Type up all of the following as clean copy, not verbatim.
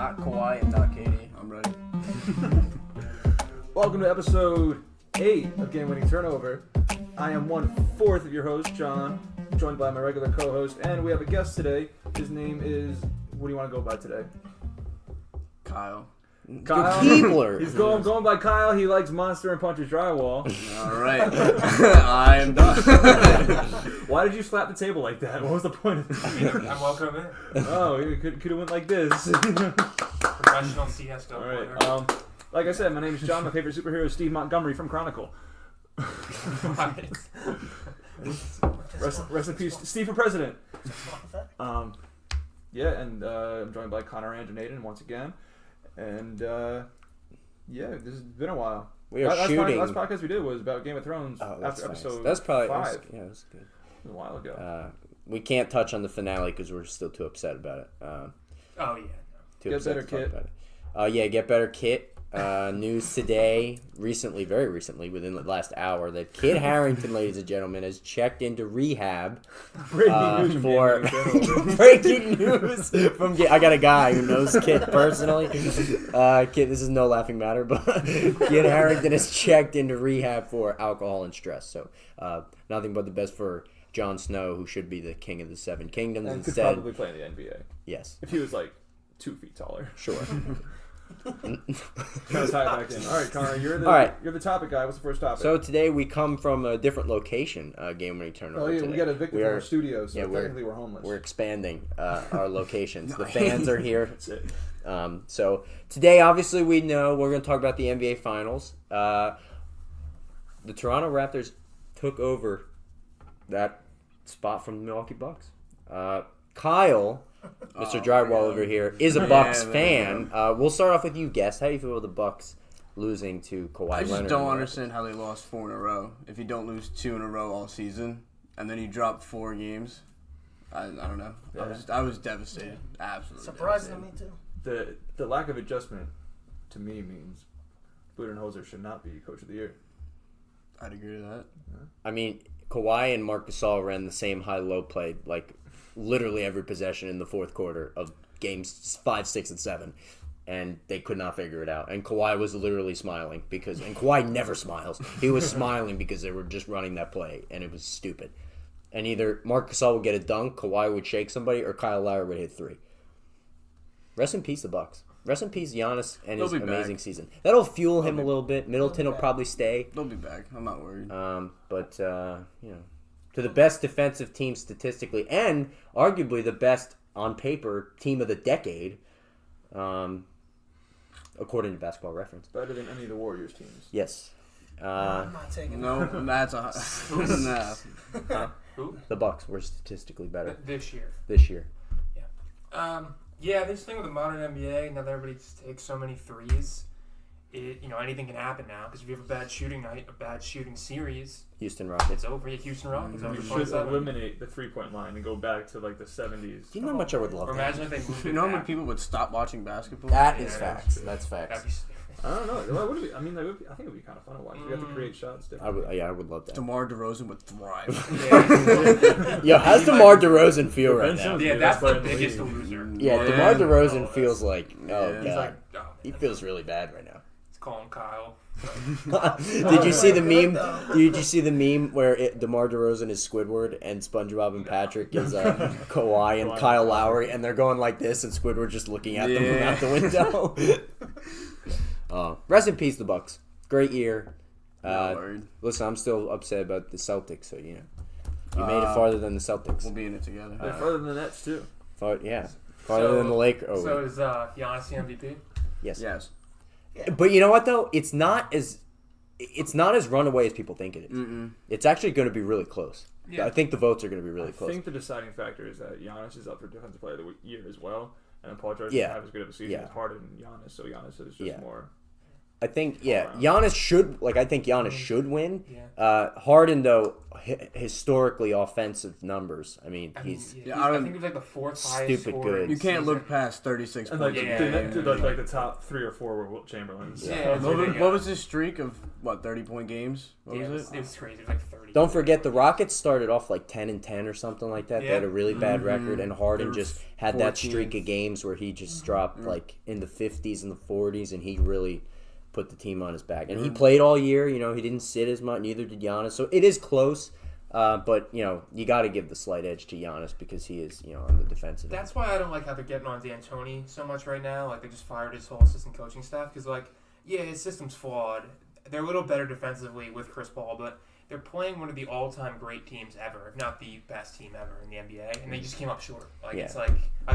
Not Kawhi and not Katie. I'm ready. Welcome to episode 8 of Game Winning Turnover. I am 1/4 of your host, John, joined by my regular co-host, and we have a guest today. His name is, what do you want to go by today? Kyle. Kyle. Keebler. He's going by Kyle. He likes Monster and punches drywall. All right. I am done. Why did you slap the table like that? What was the point of that? I'm welcome in. Oh, you could have went like this. Professional CSGO All player. right. Like I said, my name is John. My favorite superhero is Steve Montgomery from Chronicle. Rest in peace, Steve for president. Yeah, and I'm joined by Connor and Naden once again. And yeah, this has been a while. We are shooting. Last podcast we did was about Game of Thrones after episode That's probably 5. That was good. It was a while ago. We can't touch on the finale because we're still too upset about it. Oh yeah. Get better, Kit. Yeah, get better, Kit. News today, very recently, within the last hour, that Kit Harington, ladies and gentlemen, has checked into rehab. Breaking news for breaking news from. I got a guy who knows Kit personally. Kit, this is no laughing matter, but Kit Harington has checked into rehab for alcohol and stress. So, nothing but the best for Jon Snow, who should be the king of the Seven Kingdoms. And instead, could probably play in the NBA. Yes, if he was like 2 feet taller. Sure. Kind of tie it back in. All right, Connor, you're the topic guy. What's the first topic? So today we come from a different location, Game Winning Turnover. Oh yeah, today. we got evicted from our studio, so technically we're homeless. We're expanding our locations. The fans are here. That's it. So today, obviously, we know we're going to talk about the NBA Finals. The Toronto Raptors took over that spot from the Milwaukee Bucks. Kyle, Mr. Drywall over here, is a Bucks fan. We'll start off with you, guest. How do you feel with the Bucks losing to Kawhi Leonard? I just don't understand how they lost 4 in a row. If you don't lose 2 in a row all season, and then you drop 4 games, I don't know. Yeah. I was devastated. Absolutely Surprising to me too. The lack of adjustment to me means Budenholzer should not be Coach of the Year. I'd agree with that. I mean, Kawhi and Marc Gasol ran the same high-low play, like literally every possession in the fourth quarter of games 5, 6, and 7, and they could not figure it out. And Kawhi was literally smiling and Kawhi never smiles. He was smiling because they were just running that play, and it was stupid. And either Marc Gasol would get a dunk, Kawhi would shake somebody, or Kyle Lowry would hit 3. Rest in peace, the Bucks. Rest in peace, Giannis, and his amazing season. That'll fuel him a little bit. Middleton will probably stay. They'll be back. I'm not worried. But to the best defensive team statistically, and arguably the best on paper team of the decade, according to Basketball Reference. Better than any of the Warriors teams. Yes. I'm not taking No, that's a nah. Who? The Bucks were statistically better This year. Yeah. Yeah, this thing with the modern NBA, now that everybody just takes so many threes, anything can happen now. Because if you have a bad shooting night, a bad shooting series, Houston Rockets. it's over. Yeah, Houston Rockets over We should 27. eliminate the 3-point line and go back to like the 70s. Do you know how much I would love Or that? imagine if they moved You it know how many back. people would stop watching basketball? That is Yeah, facts. that's That's That'd facts. be I don't know. What would it be? I mean, I think it would be kind of fun to watch. You have to create shots I differently. would love that. DeMar DeRozan would thrive. Yo, how's DeMar DeRozan feel right now? Yeah, that's the biggest loser. Yeah, Yeah. DeMar DeRozan feels like, oh, Yeah. God. He's like, He feels really bad right now. Let's call him Kyle. Did you see the meme? Did you see the meme where DeMar DeRozan is Squidward and SpongeBob and Patrick is Kawhi and Kyle Lowry, and they're going like this, and Squidward just looking at them from out the window. Rest in peace, the Bucks. Great year. Not worried. Listen, I'm still upset about the Celtics, so you made it farther than the Celtics. We'll be in it together. They're further than the Nets too. Farther than the Lakers. Oh, So is Giannis the MVP? yes. Yes. But you know what though? It's not as runaway as people think it is. It's actually going to be really close. Yeah. I think the votes are going to be really close. I think the deciding factor is that Giannis is up for Defensive Player of the Year as well, and Paul George Yeah. doesn't have as good of a season Yeah. as Harden and Giannis, so Giannis is just more. I think Giannis should should win. Yeah. Harden though, historically offensive numbers. I mean, I he's think he's like the fourth Stupid highest scorer good. in You can't season. look past 36 And points. like, a dude, game. like the top 3 or 4 were Wilt Chamberlain's. Yeah. What was his streak of 30-point games? What Yeah, was it? It was crazy. It was like 30. Don't forget the Rockets started off like 10-10 or something like that. They had a really bad Mhm. record, and Harden They were just had that 14th. streak of games where he just dropped like in the 50s and the 40s, and he really put the team on his back. And he played all year. You know, he didn't sit as much. Neither did Giannis. So it is close. But you know, you got to give the slight edge to Giannis because he is, you know, on the defensive end. That's why I don't like how they're getting on D'Antoni so much right now. Like, they just fired his whole assistant coaching staff because, like, yeah, his system's flawed. They're a little better defensively with Chris Paul, but they're playing one of the all-time great teams ever, if not the best team ever in the NBA, and they just came up short. Like, it's like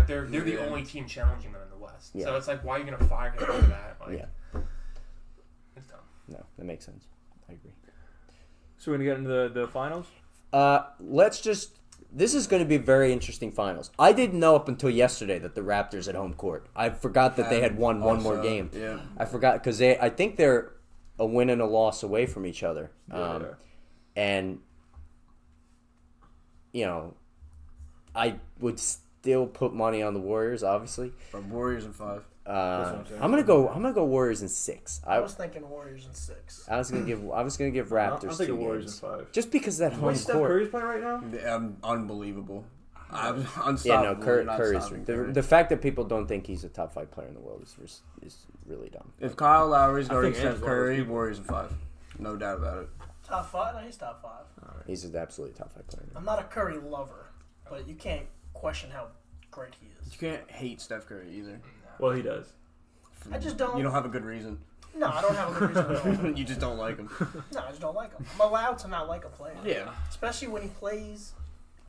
they're the only team challenging them in the West. Yeah. So it's like, why are you gonna fire him over that? Like, it's dumb. No, that makes sense. I agree. So we're gonna get into the finals. This is going to be very interesting finals. I didn't know up until yesterday that the Raptors had home court. I forgot that they had won one more game. Yeah. I forgot because I think they're a win and a loss away from each other. And, you know, I would still put money on the Warriors, obviously. But Warriors in 5. I'm I'm gonna go Warriors in 6. I was thinking Warriors in 6. I was gonna give Raptors I'm 2 thinking Warriors games. in 5. Just because that The home way Steph court. Curry's playing right now. Unbelievable. I'm Yeah, unstoppable. no, You're not Curry's stopping Curry. the fact that people don't think he's a top 5 player in the world is really dumb. If Kyle Lowry's guarding think Steph Andrew's one of those Curry, people. Warriors in 5. No doubt about it. Top 5? No, he's top 5. He's an absolutely top 5 player. I'm not a Curry lover, but you can't question how great he is. You can't hate Steph Curry either. Well, he does. I just don't. You don't have a good reason. No, I don't have a good reason at all. You just don't like him. No, I just don't like him. I'm allowed to not like a player. Yeah. Especially when he plays.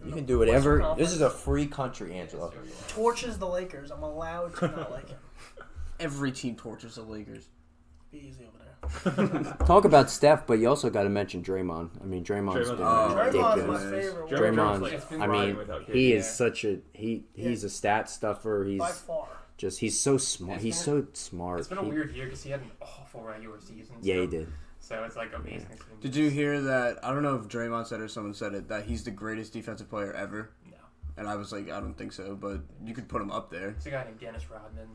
You can do whatever. Western This is a Conference. free country, Angelo. Torches the Lakers. I'm allowed to not like him. Every team tortures the Lakers. Be easy over there. Talk about Steph, but you also got to mention Draymond. I mean, Draymond's been Draymond's ridiculous. my favorite. Draymond, like, I mean, without KD. he is such a he's a stat stuffer. By He's far. just he's so smart. He's so smart. It's been a He- weird year because he had an awful regular season. Yeah, he so- did. So it's like amazing. to see him Did do you this. hear that? I don't know if Draymond said it or someone said it, that he's the greatest defensive player ever. No. And I was like, I don't think so, but you could put him up there. It's a guy named Dennis Rodman.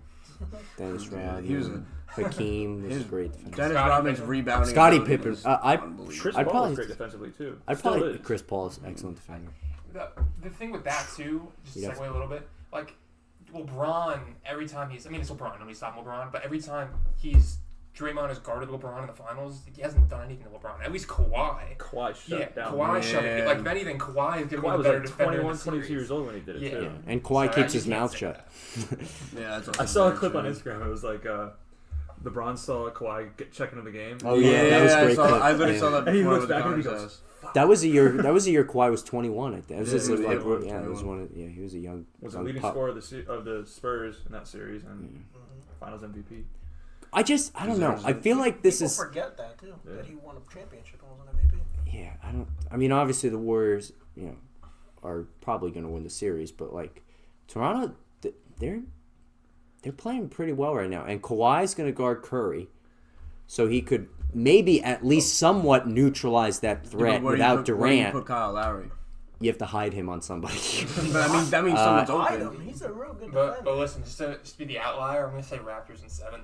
Dennis Rodman, He was a, Hakeem was his- great. defender. Dennis Scottie Rodman's Pippen. rebounding. Scottie ability Pippen. was I- unbelievable. Chris I'd Paul probably- is great defensively too. I'd Still probably is. Chris Paul is an excellent defender. The thing with that too, just to Yeah. segue a little bit, like LeBron, every time it's LeBron, nobody's stopping LeBron, but every time Draymond has guarded LeBron in the finals, he hasn't done anything to LeBron. At least Kawhi. Kawhi shut down. Kawhi shut it. Yeah. Like, if anything, Kawhi is going to be Kawhi the was better like defender 21, in the 22 series. years old when he did it Yeah. too. Yeah, and Kawhi So, keeps you his can't mouth say shut. that. Yeah, that's I saw a very clip on true. Instagram. It was like LeBron saw Kawhi checking in the game. Oh, yeah, that was a great clip. I literally Yeah. saw that And he before looks with back and he Connor's goes, house. That was a year. Kawhi was 21. I think. It was Yeah, just he was like, 21, yeah, it was 21. one. Yeah, he was a young. Was the young leading pup. scorer of the Spurs in that series and Finals MVP. I don't know. I feel like this People is. forget that too. Yeah. That he won a championship and was an MVP. Yeah, I don't. I mean, obviously the Warriors, are probably going to win the series, but like Toronto, they're playing pretty well right now, and Kawhi's going to guard Curry, so he could maybe at least somewhat neutralize that threat But without where do you Durant. put Kyle Lowry? You have to hide him on somebody. But that means someone's Hide open. him. He's a real good But defender. listen, just to be the outlier, I'm going to say Raptors in 7.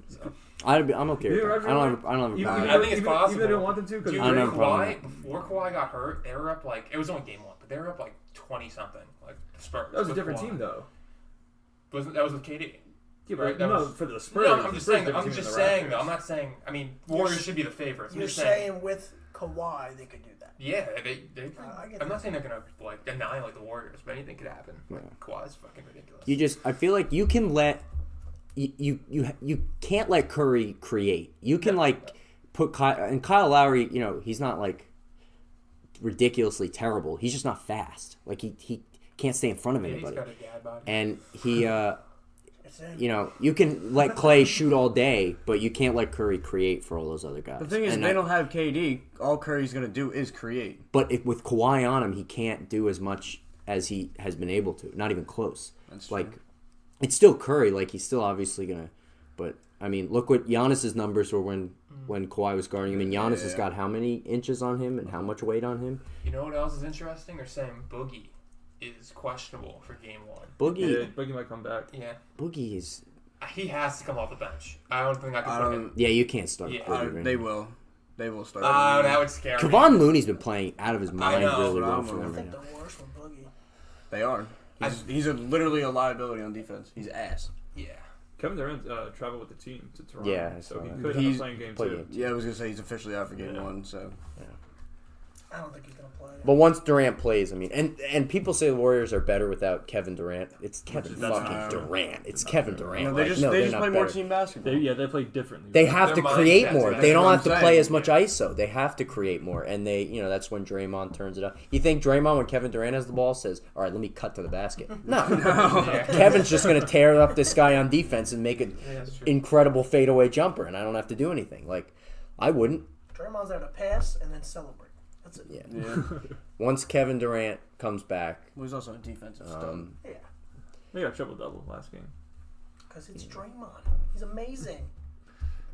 So. I'm okay with You that. ever- I don't have a Even- problem. I think it's possible. Even if they don't want them to, because Dude, I don't have a problem Kawhi, before Kawhi got hurt, they were up it was only game 1, but they were up 20-something, like Spurs. that was a with different Kawhi. team though. That was with KD. Yeah, Right, but that no, was- for the Spurs. No, I'm the just Spurs saying. different I'm team just than the saying. Though. Raptors. I'm not saying. I mean, Warriors should be the favorites. I'm You're just saying. saying with Kawhi they could do that. Yeah, they I get I'm that. not saying they're gonna annihilate the Warriors, but anything could happen. Like Yeah. Kawhi's fucking ridiculous. I feel like you can let you can't let Curry create. You can put Kyle Lowry. He's not ridiculously terrible. He's just not fast. Like he can't stay in front of Yeah, he's anybody. got a dad body. And he It's in. you can let Clay shoot all day, but you can't let Curry create for all those other guys. The thing is, And they don't have KD. All Curry's gonna do is create. But with Kawhi on him, he can't do as much as he has been able to. Not even close. That's true. It's still Curry. He's still obviously gonna But I mean, look what Giannis's numbers were when Kawhi was guarding him. And Giannis has got how many inches on him and how much weight on him? You know what else is interesting? They're saying Boogie is questionable for Game 1. Boogie might come back. Yeah. Boogie is. He has to come off the bench. I don't think I can put him. Yeah, you can't start. Yeah. Boogie. They will. They will start. That would scare me. Kevon Looney's been playing out of his mind know, really well for I them right think now. the worst one, Boogie. They are. He's literally a liability on defense. He's ass. Yeah. Kevin Durant traveled with the team to Toronto. Yeah, I so saw he that. could He's have a playing game played too. game. Yeah, I was gonna say he's officially out for game 1. So I don't think he's gonna play. But once Durant plays, I mean, and people say the Warriors are better without Kevin Durant. It's Kevin fucking Durant. It's Kevin Durant. no, they Like, just no, they they're just not play more better. team basketball. They play differently. They have Their to create mindsets, more. right? They don't That's have to what I'm play saying. as much ISO. They have to create more, and that's when Draymond turns it up. You think Draymond, when Kevin Durant has the ball, says, "All right, let me cut to the basket"? No, Kevin's just going to tear up this guy on defense and make an that's true. incredible fadeaway jumper, and I don't have to do anything. Like, I wouldn't. Draymond's there to pass and then celebrate. That's it. Yeah. Yeah. Once Kevin Durant comes back, Well, he's also a defensive stud. Yeah. They got triple-double last game. Because it's Draymond. He's amazing.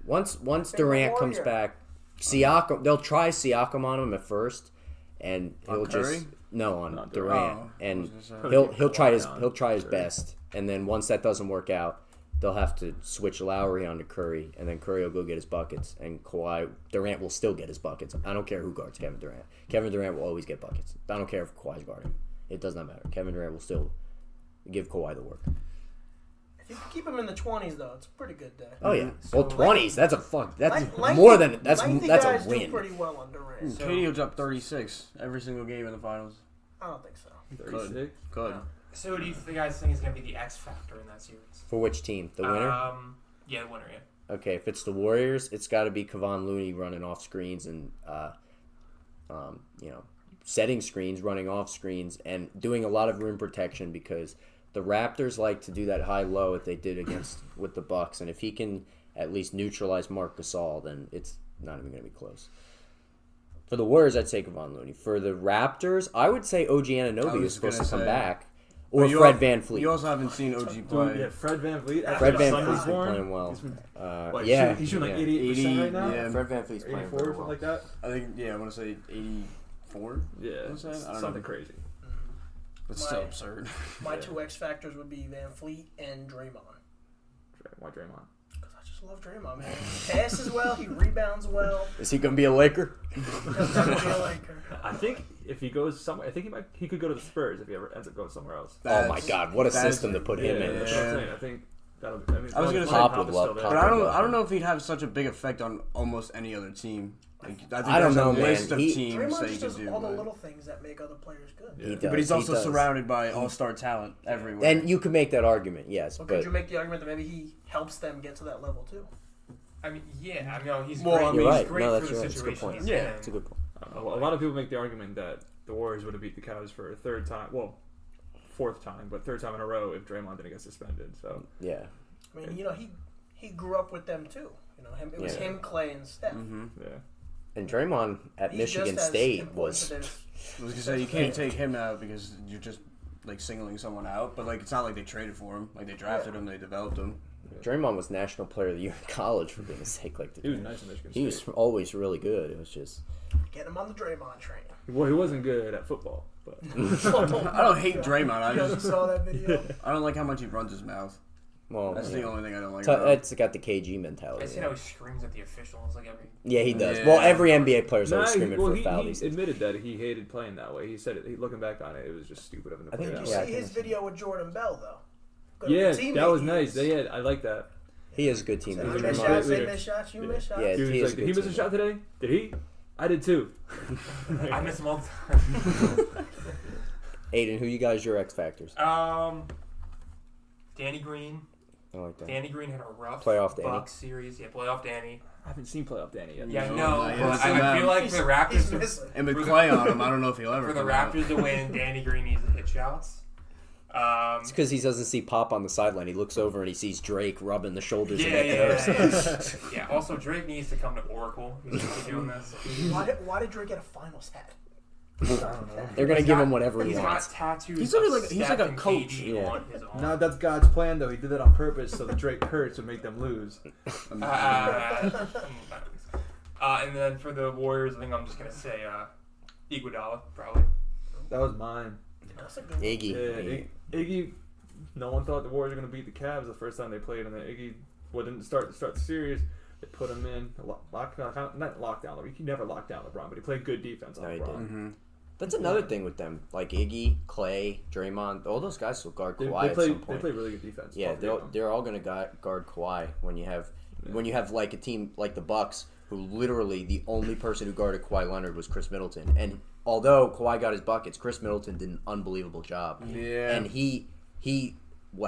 once Favorite Durant comes Warrior. back, Siakam, they'll try Siakam on him at first, and On he'll Curry? just on Not Durant, Oh, I and was gonna say. he'll try his Kawhi on Curry. best, and then once that doesn't work out, they'll have to switch Lowry onto Curry, and then Curry will go get his buckets, and Durant will still get his buckets. I don't care who guards Kevin Durant. Kevin Durant will always get buckets. I don't care if Kawhi's guarding. It does not matter. Kevin Durant will still give Kawhi the work. If you can keep him in the 20s, though, it's a pretty good day. Oh yeah, So- well 20s. That's a fuck. That's Lengthy- more than that's lengthy that's guys a do win. pretty well on Durant. So- KD will drop 36 every single game in the finals. I don't think so. 36. Good. So who do you guys think is going to be the X factor in that series? For which team? The winner? Yeah, the winner, yeah. Okay, if it's the Warriors, it's got to be Kevon Looney running off screens and, setting screens, running off screens, and doing a lot of rim protection because the Raptors like to do that high-low that they did with the Bucks, and if he can at least neutralize Marc Gasol, then it's not even going to be close. For the Warriors, I'd say Kevon Looney. For the Raptors, I would say OG I Anunoby was is supposed to gonna come say- back, or But you Fred al- Van Fleet. You also haven't seen OG play. Dude, yeah, Fred Van Fleet. Fred after Van his son was Fleet's been born, playing well. he's been- Yeah, he's shooting like yeah. 88% right now. Yeah. Fred Van Fleet's playing 84 or very something well. like that. I think, I want to say 84. Yeah, What's that? I don't something know. crazy. But still absurd. My Yeah. two X factors would be Van Fleet and Draymond. Why Draymond? Because I just love Draymond, man. He passes well, he rebounds well. Is he going to be a Laker? Doesn't have to be a Laker. I think if he goes somewhere, I think he could go to the Spurs if he ever ends up going somewhere else. Oh my God! What a that's- system to put him in. That's what I'm saying. I think that'll. I mean, I was gonna say Pop Pop would is love still there. Pop. But I don't know if he'd have such a big effect on almost any other team. Like, I think I don't there's know, a man. list of He- teams Draymond that you just can does do. all the but- little things that make other players good. Yeah. He does. But he's also does. surrounded by all-star talent everywhere. And you can make that argument, yes. So But could you make the argument that maybe he helps them get to that level too? I mean, yeah, I know he's Well, great. I mean, you're he's right. great No, for that's the right. That's a good situation point. he's Yeah. in. It's a good point. A lot of people make the argument that the Warriors would have beat the Cavs for a third time. Well, fourth time, but third time in a row if Draymond didn't get suspended. So Yeah. I mean, he grew up with them too. It was Yeah. him, Clay, and Steph. Mhm. yeah, And Draymond at He's Michigan just as State important was. to their- I was gonna say you can't take him out because you're just like singling someone out. But like it's not like they traded for him. Like they drafted him, they developed him. Draymond was National Player of the Year in college, for goodness sake. Like he was nice in Michigan State. he was always really good. It was just. Get him on the Draymond train. Well, he wasn't good at football, but I don't hate Draymond. I You just saw that video? I don't like how much he runs his mouth. Well, That's yeah. the only thing I don't like. T- about him. It's got the KG I mentality. see how he screams at the officials like every. Yeah, he does. Yeah. Well, every NBA player's Nah, always screaming for a foul. he these days. admitted that he hated playing that way. He said it. Looking back on it, it was just stupid of him to I play think that Did you Yeah, way. I see think his so. video with Jordan Bell though? Good Yeah, teammate that was he nice. is. I like that. He is a good Said, teammate. I miss Draymond- shots, they Yeah. miss shots, you Yeah. miss shots. Yeah. He was He is like, a did he good miss a teammate. shot today? Did he? I did too. I miss him all the time. Aiden, who you guys your X factors? Danny Green. I like that. Danny Green had a rough Playoff Danny. Bucks series. Yeah, playoff Danny. I haven't seen playoff Danny yet. Yeah, No, no, no, he but hasn't I feel been. like for the He's Raptors, missing. And with Clay on him, I don't know if he'll ever. for the come out. Raptors to win, Danny Green needs to hit shots. It's because he doesn't see Pop on the sideline. He looks over and he sees Drake rubbing the shoulders Yeah, of Nick Nurse. yeah, yeah. Also, Drake needs to come to Oracle. He's doing this. Why did Drake get a finals hat? I don't know. They're gonna give him whatever he He's wants. got tattoos. He's of literally like- he's like a Steph and coach. KD Yeah. on his arm. No, that's God's plan, though. He did that on purpose so the Drake Hurts would make them lose. And then for the Warriors, I think I'm just gonna say Iguodala probably. That was mine. That's a good one. Iggy. Yeah, Iggy. No one thought the Warriors were going to beat the Cavs the first time they played, and then Iggy didn't start the series. They put him in not lockdown. He never locked down LeBron, but he played good defense on No, he LeBron. did. Mm-hmm. That's another thing with them. Like Iggy, Clay, Draymond, all those guys will guard They Kawhi at play some point. really good defense. Yeah, All three of them. they're all going to guard Kawhi when you have like a team like the Bucks, who literally the only person who guarded Kawhi Leonard was Chris Middleton. And although Kawhi got his buckets, Chris Middleton did an unbelievable job. Yeah. And he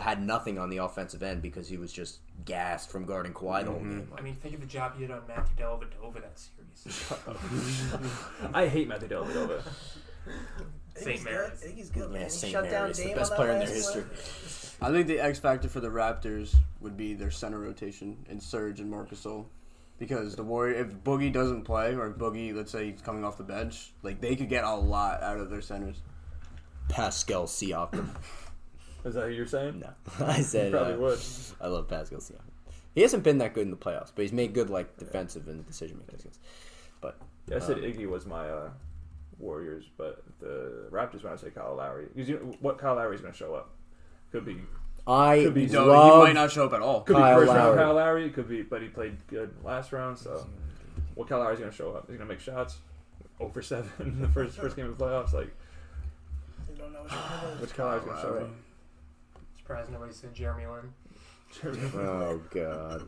had nothing on the offensive end because he was just gassed from guarding Kawhi the whole game. I mean, think of the job he did on Matthew Dellavedova that series. I hate Matthew Dellavedova. St. Mary's. Iggy's good, man. Yeah, He St. shut down Mary's, the Dame best on that player in their last history. play. I think the X factor for the Raptors would be their center rotation in Serge and Marc Gasol. Because the Warrior, if Boogie doesn't play, or if Boogie, let's say he's coming off the bench, like they could get a lot out of their centers. Pascal Siakam. Is that who you're saying? No. I said You probably would. I love Pascal Siakam. He hasn't been that good in the playoffs, but he's made good like defensive and decision making. But Yeah, I said Iggy was my Warriors, but the Raptors when I say Kyle Lowry. What Kyle Lowry's going to show up? Could be I Could be- So love he might not show up at all. Could Kyle be first round Lowry. Kyle Lowry. Could be, but he played good last round. So, what Kyle Lowry's gonna show up? He's gonna make shots. 0 for 7 in the first game of the playoffs. Like, You don't know what you're gonna do. which Kyle Lowry's gonna show up? Surprised nobody said Jeremy Lin. Oh god.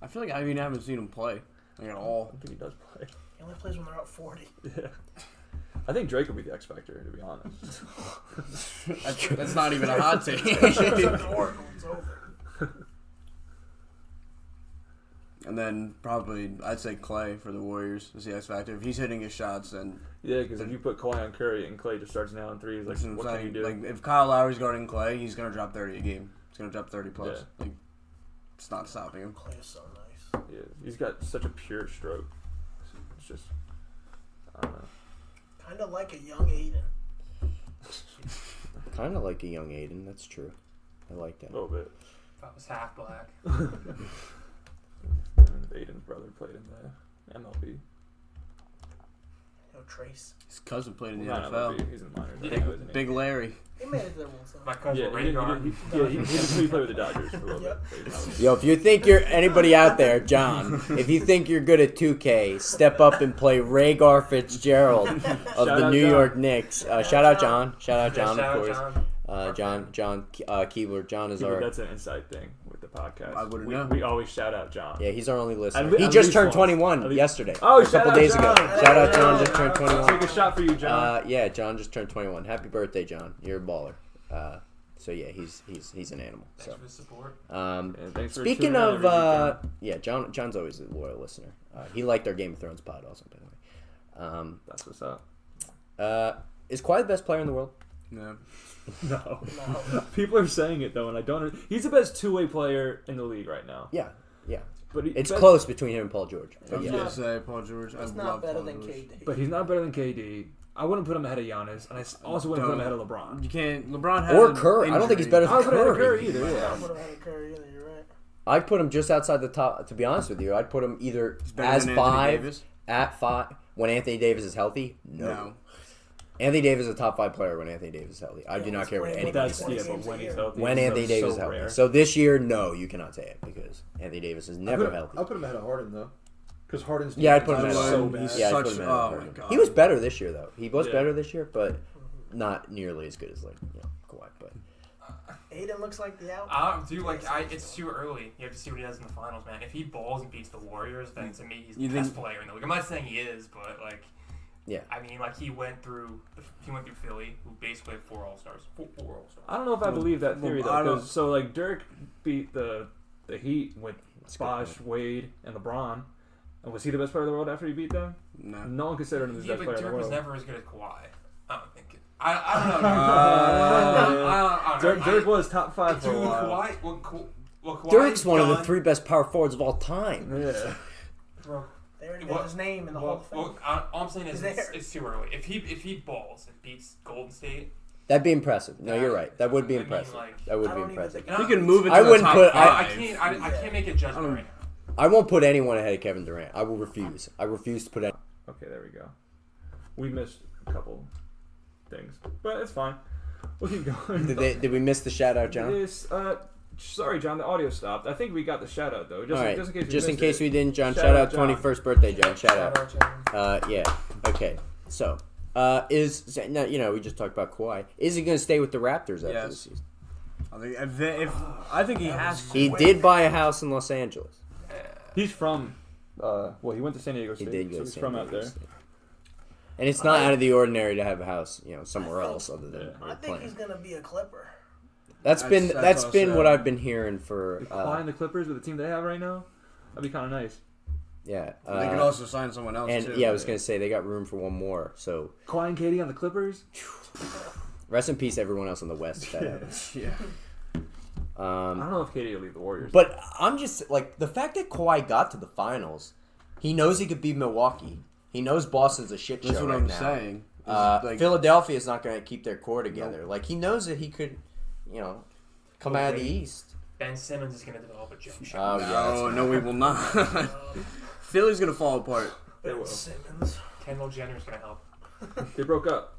I feel like I even haven't seen him play like at all. I think he does play. He only plays when they're up 40. Yeah. I think Drake will be the X factor, to be honest. That's not even a hot take. Shows up to Oracle, it's over. And then probably I'd say Clay for the Warriors is the X factor. If he's hitting his shots, then Yeah, because if you put Kawhi on Curry and Clay just starts nailing threes, like, that's what I'm what can you saying. do? Like if Kyle Lowry's guarding Clay, he's gonna drop 30 a game. He's gonna drop 30 plus. Yeah. Like it's not stopping him. Clay is so nice. Yeah, he's got such a pure stroke. It's just, I don't know. Kind of like a young Aiden. Kind of like a young Aiden. That's true. I like that. A little bit. That was half black. Aiden's brother played in the MLB. No Trace. His cousin played in the Not NFL. MLB, he's in minor. Yeah. Big Larry. He made it there once. My Though. cousin Yeah, he Rhaegar. played with the Dodgers for a little Yep. bit. Yo, if you think you're anybody out there, John, if you think you're good at 2K, step up and play Rhaegar Fitzgerald of Shout the out New John. York Knicks. Shout out John. Shout out Yeah, John, shout of out course. John. John Keebler. John is our. That's an inside thing with the podcast. I wouldn't we, know. we always shout out John. Yeah, he's our only listener. At He at just least turned once. 21 At least- yesterday. Oh, a shout couple out days John. ago. Shout out John, Yeah. just turned 21. Take a shot for you, John. Yeah, John just turned 21. Happy birthday, John. You're a baller. So yeah, he's an animal. Thanks So for the support. And thanks for speaking tuning in of every weekend. yeah, John's always a loyal listener. He liked our Game of Thrones pod also, by the way. That's what's up. Is Kawhi the best player in the world? No. No. No. People are saying it though, and I don't. He's the best two-way player in the league right now. Yeah. But It's but- close between him and Paul George. I But was yeah. gonna say Paul George. I He's love not better Paul than George. KD. But he's not better than KD. I wouldn't put him ahead of Giannis, and I also wouldn't put him ahead of LeBron. You can't. LeBron had Or an Curry. I don't think he's better I than don't put him ahead of Curry. Curry either. I Yeah. don't put him ahead of Curry either. You're right. I'd put him just outside the top. To be honest with you, I'd put him either better as than Anthony 5, Davis? at 5 when Anthony Davis is healthy. No. Anthony Davis is a top 5 player when Anthony Davis is healthy. I do not care what But anybody That's says. but when he's healthy. When it's Anthony so Davis is healthy. rare. So this year, no, you cannot say it because Anthony Davis is never healthy. I'll put him ahead of Harden though, because Harden's Yeah, I'd put him defense ahead is of so Harden. bad. Yeah, I'd such, put him ahead of oh Harden. my god. He was better this year though. He was Yeah. better this year, but not nearly as good as Kawhi. But Aiden looks like the out. It's too early. You have to see what he does in the finals, man. If he balls and beats the Warriors, then to me he's the You best think- player in the league. I'm not saying he is, but like, yeah, I mean, like he went through Philly, who basically had 4 All-Stars. Four All-Stars. I don't know if I believe that theory I though, don't- because so like Dirk beat the Heat with That's a good Bosh, point. Wade, and LeBron, and was he the best player in the world after he beat them? No. No one considered him the Yeah, best but player in Dirk the was world. never as good as Kawhi. I don't think. I don't know. I don't know. Dirk was top 5 for a Dude, while. Kawhi Dirk's Kawhi's one of the done- 3 best power forwards of all time. Yeah. Bro, They already got his name in the Hall of Fame. All I'm saying is He's there. it's too early. If he balls and beats Golden State, That'd be impressive. No, you're right. That would be I mean, impressive. like- That would I be don't even impressive. think- He can move into I the wouldn't top put- five. I can't make a judgment right now. I won't put anyone ahead of Kevin Durant. I will refuse. I refuse to put any. Okay, there we go. We missed a couple things, but it's fine. We'll keep going. Did we miss the shout out, John? Sorry, John. The audio stopped. I think we got the shout out though. All right. Just in case we we didn't, John. Shout Shout out, out John. 21st birthday, John. Shout out. John. Yeah. Okay. So, now, we just talked about Kawhi. Is he going to stay with the Raptors after Yes. this season? I think he has to. He did buy a house in Los Angeles. He's from. He went to San Diego He State. did go so to he's San from Diego out there. State. And it's not out of the ordinary to have a house, somewhere else other than I think he's gonna be a Clipper. That's been That's been also- what I've been hearing for. Kawhi and the Clippers with the team they have right now, that'd be kind of nice. Yeah. They could also sign someone else And too. yeah, I was gonna say they got room for one more. So Kawhi and KD on the Clippers. rest in peace, everyone else on the West. Yeah. I don't know if KD will leave the Warriors. But I'm just like the fact that Kawhi got to the finals. He knows he could beat Milwaukee. He knows Boston's a shit show That's what right I'm now. saying. Philadelphia is not going to keep their core together. Like he knows that he could, come out of the East. Ben Simmons is going to develop a jump shot. Oh yeah. No, no, we will not. Philly's gonna fall apart. They will. Simmons. Kendall Jenner's going to help. They broke up.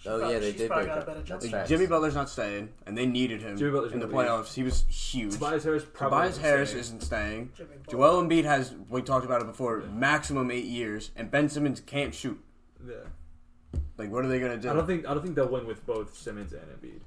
Oh yeah, they She's did probably break got a up. better jump That's shot. facts. Jimmy Butler's not staying, and they needed him Jimmy Butler's in the gonna leave. playoffs. He was huge. Tobias Harris probably. Tobias isn't Harris staying. isn't staying. Jimmy Joel Embiid has, we talked about it before, maximum 8 years, and Ben Simmons can't shoot. Yeah. Like, what are they gonna do? I don't think they'll win with both Simmons and Embiid.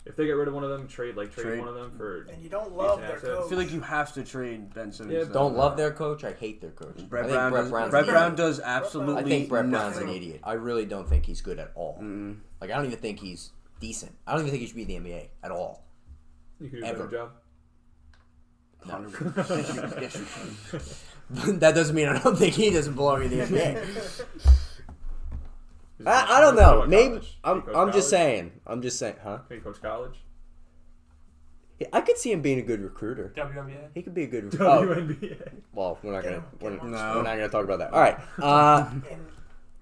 If they get rid of one of them, trade Trade. one of them for. And you don't love their assets. I coach. feel like you have to trade Ben Simmons. Yeah, though. Don't love their coach. I hate their coach. Brett I think Brown. Brett Does, Brown's Brett an Brown idiot. does absolutely. I think Brett Brown's nothing. an idiot. I really don't think he's good at all. Mm-mm. Like I don't even think he's decent. I don't even think he should be in the NBA at all. You could do a Ever. better job. Yes, you can. That doesn't mean I don't think he doesn't belong in the NBA. He's I don't know. coach Maybe college. I'm He coach I'm just college. saying. I'm just saying, huh? He coach college. I could see him being a good recruiter. WNBA? He could be a good recruiter. Oh, WNBA. well, we're not gonna we're Get him. not No. gonna talk about that. All right.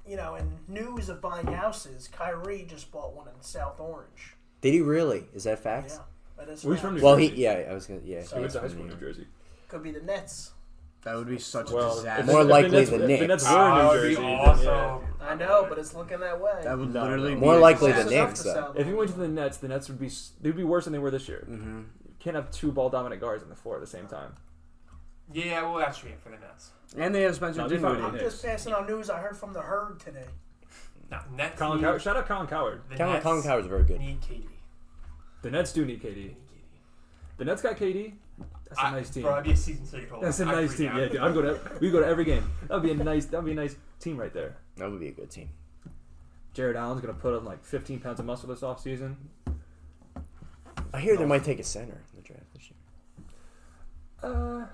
And in news of buying houses, Kyrie just bought one in South Orange. Did he really? Is that facts? Yeah, that is. Well, he's fact. from New Well, Jersey. I was gonna, yeah. He went to high he's school from in New Jersey. Could be the Nets. That would be such Well, a if disaster. More the likely Nets- the if Knicks. The Nets Oh, were in that New would be Jersey. then awesome. I know, but it's looking that way. That would No, literally no. be More a likely the disaster. Close enough Knicks, to though. South If he went to Orange. the Nets, the Nets would be worse than they were this year. Mm-hmm. You can't have two ball dominant guards on the floor at the same time. Yeah, well, that's true for the Nets. And they have Spencer No, they found Dinwiddie. I'm just passing on news I heard from the herd today. No, Nets Colin need, Coward, shout out Colin Coward. the Colin Nets Coward's very good. need KD. The Nets do need KD. The Nets got KD. That's a nice team. Bro, I'd be a season ticket holder. That's a I'd nice freak team. out. Yeah, dude. We go to every game. That'd be a nice team right there. That would be a good team. Jared Allen's gonna put on like 15 pounds of muscle this offseason. I hear they might take a center in the draft this year.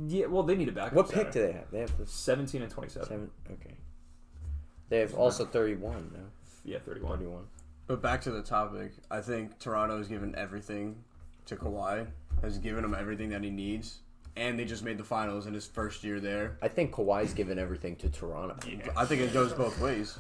Yeah. Well, they need a backup. What center. pick do they have? They have the 17 and 27. 7. Okay. They have also 31 now. Yeah, 31. 31. But back to the topic, I think Toronto has given everything to Kawhi, has given him everything that he needs, and they just made the finals in his first year there. I think Kawhi's given everything to Toronto. I think it goes both ways.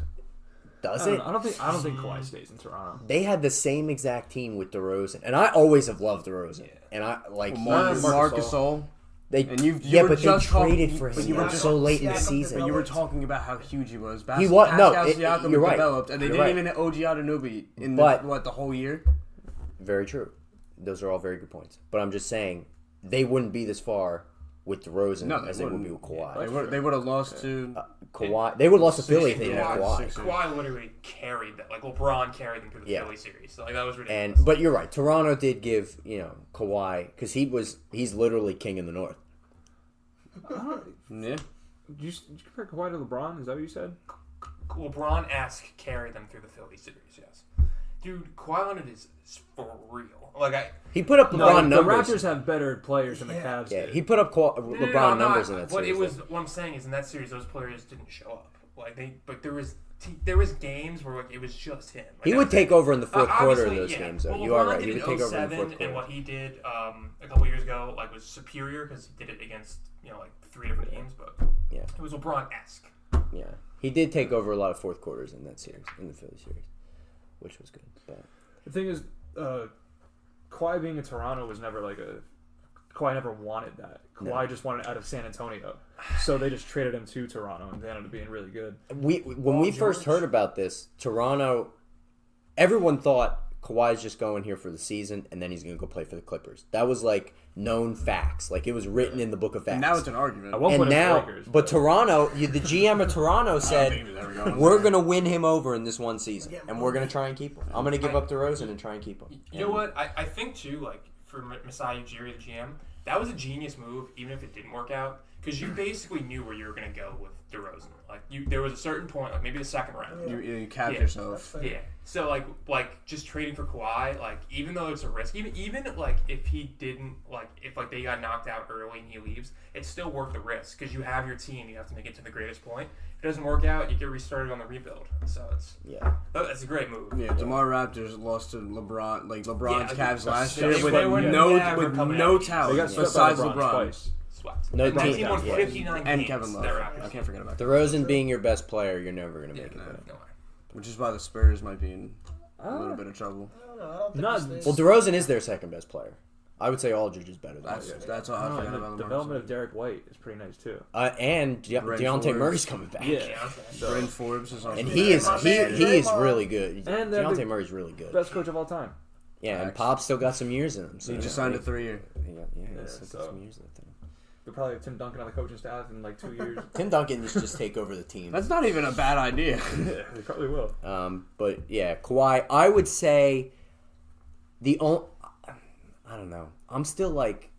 Does I it? don't think Kawhi stays in Toronto. They had the same exact team with DeRozan, and I always have loved DeRozan. And I like Marc Marc Gasol. they. And you yeah, were but they just talking- traded for but him you were like, just- so late in the Siakam season. But you were developed. talking about how huge he was. He was- no, Pascal Siakam you're right. developed, and they You're didn't right. even have OG Anunoby in But- the whole year. Very true. Those are all very good points. But I'm just saying they wouldn't be this far with DeRozan No, they as they would wouldn't. be with Kawhi. They would have lost to. Kawhi, they would have lost to Philly if they didn't have Yeah, Kawhi. Sixers. Kawhi literally carried that. Like LeBron carried them through the Yeah. Philly series. So, like that was ridiculous. And but you're right. Toronto did give Kawhi because he's literally king in the North. Yeah. Did you compare Kawhi to LeBron? Is that what you said? LeBron-esque carried them through the Philly series. Yes, dude, Kawhi Leonard is for real. Like He put up LeBron the numbers. Raptors have better players than the Yeah. Cavs. Yeah, did. he put up No, LeBron I'm not- numbers in that what series. it was. What I'm saying is, in that series, those players didn't show up. But there was there was games where like, it was just him. Like, He would take over in the fourth quarter of obviously, those yeah. games, though. Well, You are LeBron right. did He would in take over in the 07, fourth quarter. and what he did a couple years ago like was superior because he did it against like 3 different teams, but Yeah. it was LeBron-esque. Yeah, he did take over a lot of fourth quarters in that series, in the Philly series, which was good. But The thing is, Kawhi being in Toronto was never like a. Kawhi never wanted that. Kawhi just wanted out of San Antonio, so they just traded him to Toronto, and they ended up being really good. when we first heard about this, Toronto, everyone thought Kawhi's just going here for the season, and then he's going to go play for the Clippers. That was like known facts, like it was written in the book of facts. And now it's an argument. At one And point, it was now, Lakers, but Toronto, the GM of Toronto said, there we go. we're going to win him over in this one season, Yeah, and we're going to try and keep him. I'm going to give up DeRozan and try and keep him. You know what? I think too, like for Masai Ujiri, the GM, that was a genius move, even if it didn't work out, because you basically knew where you were going to go with DeRozan. Like there was a certain point, like maybe the second round. You capped Yeah. yourself. That's fair. Yeah. So like just trading for Kawhi, like even though it's a risk, even like if he didn't if they got knocked out early and he leaves, it's still worth the risk because you have your team. You have to make it to the greatest point. If it doesn't work out, you get restarted on the rebuild. So that's a great move. Yeah, tomorrow Raptors lost to LeBron, LeBron's Yeah, Cavs last they year with were never coming out east. talent They got swept besides by LeBron LeBron. twice. Swept. No And that team- team won yeah. 59 And games. Kevin Love. That Raptors I can't team. forget about that. DeRozan being your best player, you're never going to make it. No, there. no way. Which is why the Spurs might be in a little bit of trouble. I don't know. I don't think Not- this Well, DeRozan is their second best player. I would say Aldridge is better than That's all I I don't forgot know, about and the the development of Derek White is pretty nice too. And Brent Deontay Forbes. Murray's coming back. Yeah. Yeah, okay. So, Bryn Forbes is also And he is My he man, is Draymond. really good. And they're Deontay the Murray's really good. best coach of all time. Yeah, and Facts. Pop still got some years in him. So He just signed a 3-year. He Yeah, still so- got some years left in him. They'll probably have Tim Duncan on the coaching staff in like 2 years. Tim Duncan just take over the team. That's not even a bad idea. Yeah, they probably will. But yeah, Kawhi. I would say the only. I don't know. I'm still like.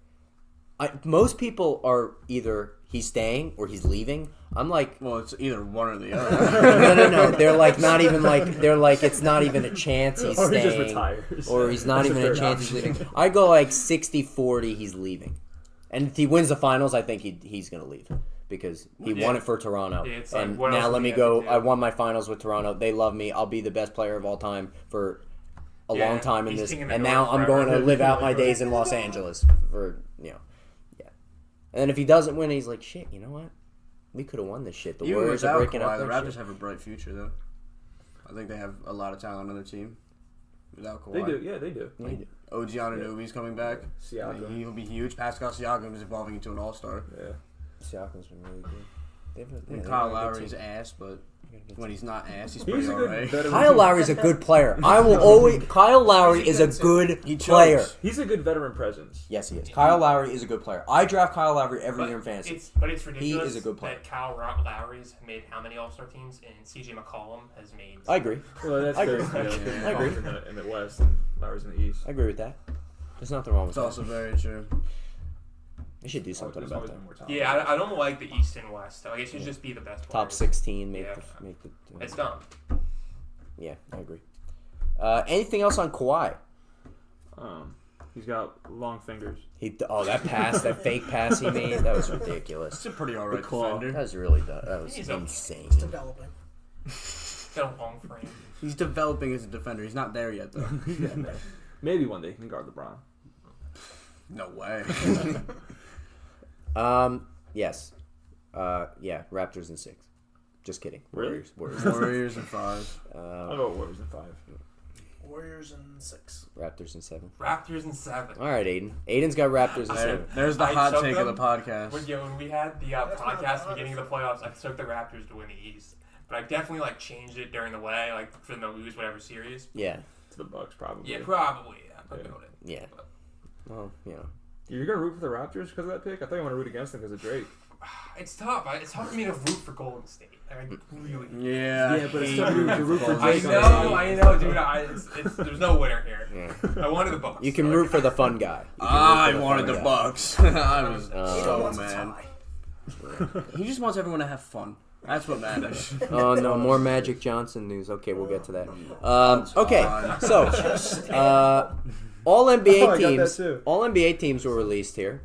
Most people are either he's staying or he's leaving. I'm like, Well, it's either one or the other. no. They're like not even like they're like it's not even a chance he's Or he staying, just retires. or he's not That's even the a third chance he's option. leaving. I go like 60-40, he's leaving, and if he wins the finals, I think he's gonna leave because he won it for Toronto. Yeah, it's like, and what now else let do me you have go. to do? I won my finals with Toronto. They love me. I'll be the best player of all time for a Yeah, long time in he's this, king of the and now North I'm going to forever. live out my days in Los Angeles for yeah. And then if he doesn't win, he's like, shit. You know what? We could have won this shit. The Even Warriors are without breaking Kawhi, up. the their Raptors shit. have a bright future, though. I think they have a lot of talent on their team. Without Kawhi. They do. Yeah, they do. They do. OG Anunoby's coming back. Siakam. He'll be huge. Pascal Siakam is evolving into an all-star. Yeah. Siakam's been really good. And Kyle Lowry's ass, but when he's not ass, he's pretty He's a good alright. veteran. Kyle Lowry's a good player. I will always. Kyle Lowry is a good He chokes. player. He's a good veteran presence. Yes, he is. Kyle Lowry is a good player. I draft Kyle Lowry every year in fantasy. It's ridiculous is a good player. that Kyle Lowry's made how many All-Star teams, and CJ McCollum has made. I agree. Well, that's I good. agree. Yeah, I agree. In the West and Lowry's in the East. I agree with that. There's nothing wrong with It's also that. very true. They should do something There's about always that. been more talent. Yeah, I don't like the East and West. Like, it should just be the best Top players. 16 make Yeah. the. It's dumb. Yeah, I agree. Anything else on Kawhi? He's got long fingers. That pass, that fake pass he made, that was ridiculous. It's a pretty alright The claw. defender. That was really that was He's okay. insane. It's developing. Got a long frame. He's developing as a defender. He's not there yet, though. Maybe one day he can guard LeBron. No way. Yes. Yeah, Raptors in 6. Just kidding. Really? Warriors. Warriors in 5. I'll go Warriors in 5. Warriors in 6. Raptors in 7. Raptors in 7. All right, Aiden. Aiden's got Raptors in 7. There's the I hot took take of the them. podcast. When we had the That's not podcast bad. at the beginning of the playoffs, I took the Raptors to win the East. But I definitely changed it during the way, for them to lose whatever series. Yeah. To the Bucks, probably. Yeah, probably. Yeah, I'll Yeah. go with it. Yeah. But Well, You're gonna root for the Raptors because of that pick? I thought you want to root against them because of Drake. it's tough. It's hard for me to root for Golden State. I really. Yeah. Yeah, but it's hate tough to root for I Drake. know, dude. There's no winner here. yeah. I wanted the Bucks. You can root for the fun guy. You can root I for wanted fun the guy. Bucks. I was Oh, so wants a man. tie. He just wants everyone to have fun. That's what matters. Oh no, more Magic Johnson news. Okay, we'll get to that. Okay, fine. so all Oh, NBA I got that teams, too. all NBA teams were released here.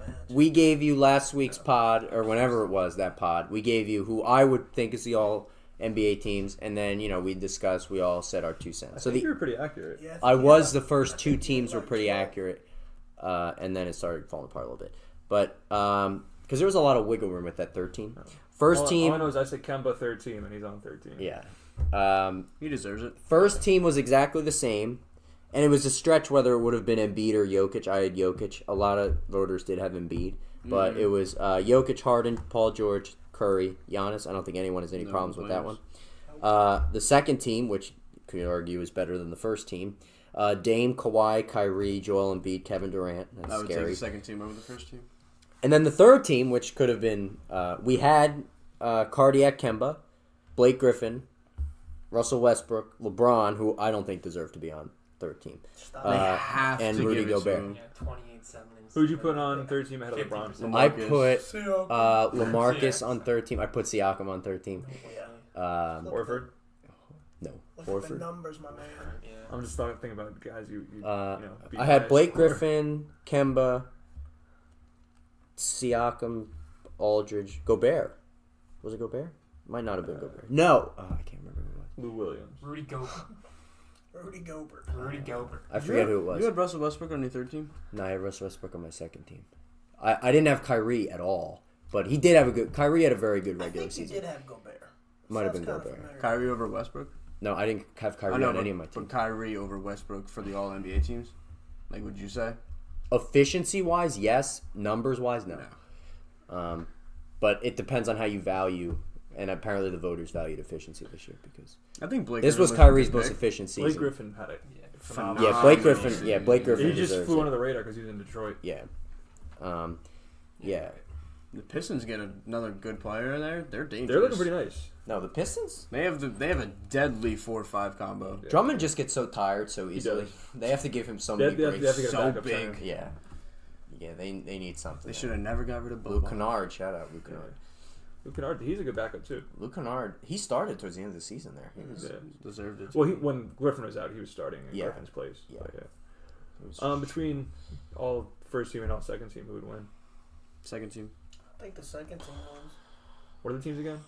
man. we gave you last week's pod, or whenever it was, that pod, we gave you who I would think is the all NBA teams, and then, we discussed, we all said our 2 cents. I So think you were pretty accurate. Yeah, I think was, you the first 2 think teams you're were pretty right. accurate, and then it started falling apart a little bit. But, because there was a lot of wiggle room with that 13. First team. All I know is I said Kemba third team, and he's on 13. Yeah. He deserves it. First team was exactly the same, and it was a stretch whether it would have been Embiid or Jokic. I had Jokic. A lot of voters did have Embiid, but it was Jokic, Harden, Paul George, Curry, Giannis. I don't think anyone has any problems with that one. The second team, which could argue is better than the first team, Dame, Kawhi, Kyrie, Joel Embiid, Kevin Durant. That's I would scary. take the second team over the first team. And then the third team, which could have been, we had Cardiac Kemba, Blake Griffin, Russell Westbrook, LeBron, who I don't think deserved to be on third team, Stop. They have and to Rudy give it to Gobert. him. Yeah, 28, 7, and Who'd you put on third team ahead of 50%. LeBron? I Lamarcus. put LaMarcus Yeah. on third team. I put Siakam on third team. Yeah. Horford? No, Look at the Horford. numbers, my man. Yeah. I'm just thinking about guys you beat I had by a Blake score. Griffin, Kemba, Siakam, Aldridge, Gobert. Was it Gobert? Might not have been Gobert. No, I can't remember who it was. Lou Williams. Rudy Gobert. Rudy Gobert. Rudy Gobert. I forget who it You was. had Russell Westbrook on your third team? No, I had Russell Westbrook on my second team. I didn't have Kyrie at all, but he did have a good. Kyrie had a very good I regular think you season. did have Gobert. Might have Sounds been kinda Gobert. familiar. Kyrie over Westbrook? No, I didn't have Kyrie I know, on but, any of my but teams. Kyrie over Westbrook for the All NBA teams? Like, would you say? Efficiency wise, yes. Numbers wise, no. No. But it depends on how you value, and apparently the voters valued efficiency this year because I think Blake. this was Griffin Kyrie's a most good pick. efficient season. Blake Griffin had it. Phenomenal. Yeah, Blake Griffin. Yeah, Blake Griffin. He just deserves flew it. under the radar because he's in Detroit. Yeah. Yeah. The Pistons get another good player there. They're dangerous. They're looking pretty nice. No, the Pistons. They have a deadly 4-5 combo. Yeah. Drummond just gets so tired so easily. does. They have to give him so They many have to breaks. get a So backup big. center. Yeah. Yeah, they need something. They should have never got rid of Luke Bobo. Kennard, shout out Luke Yeah. Kennard. Luke Kennard, he's a good backup too. Luke Kennard, he started towards the end of the season there. He was, Yeah. Deserved it. Well, when Griffin was out, he was starting in Yeah. Griffin's place. Yeah. But, yeah. he was Between all first team and all second team, who would win? Second team. I think the second team wins. What are the teams again?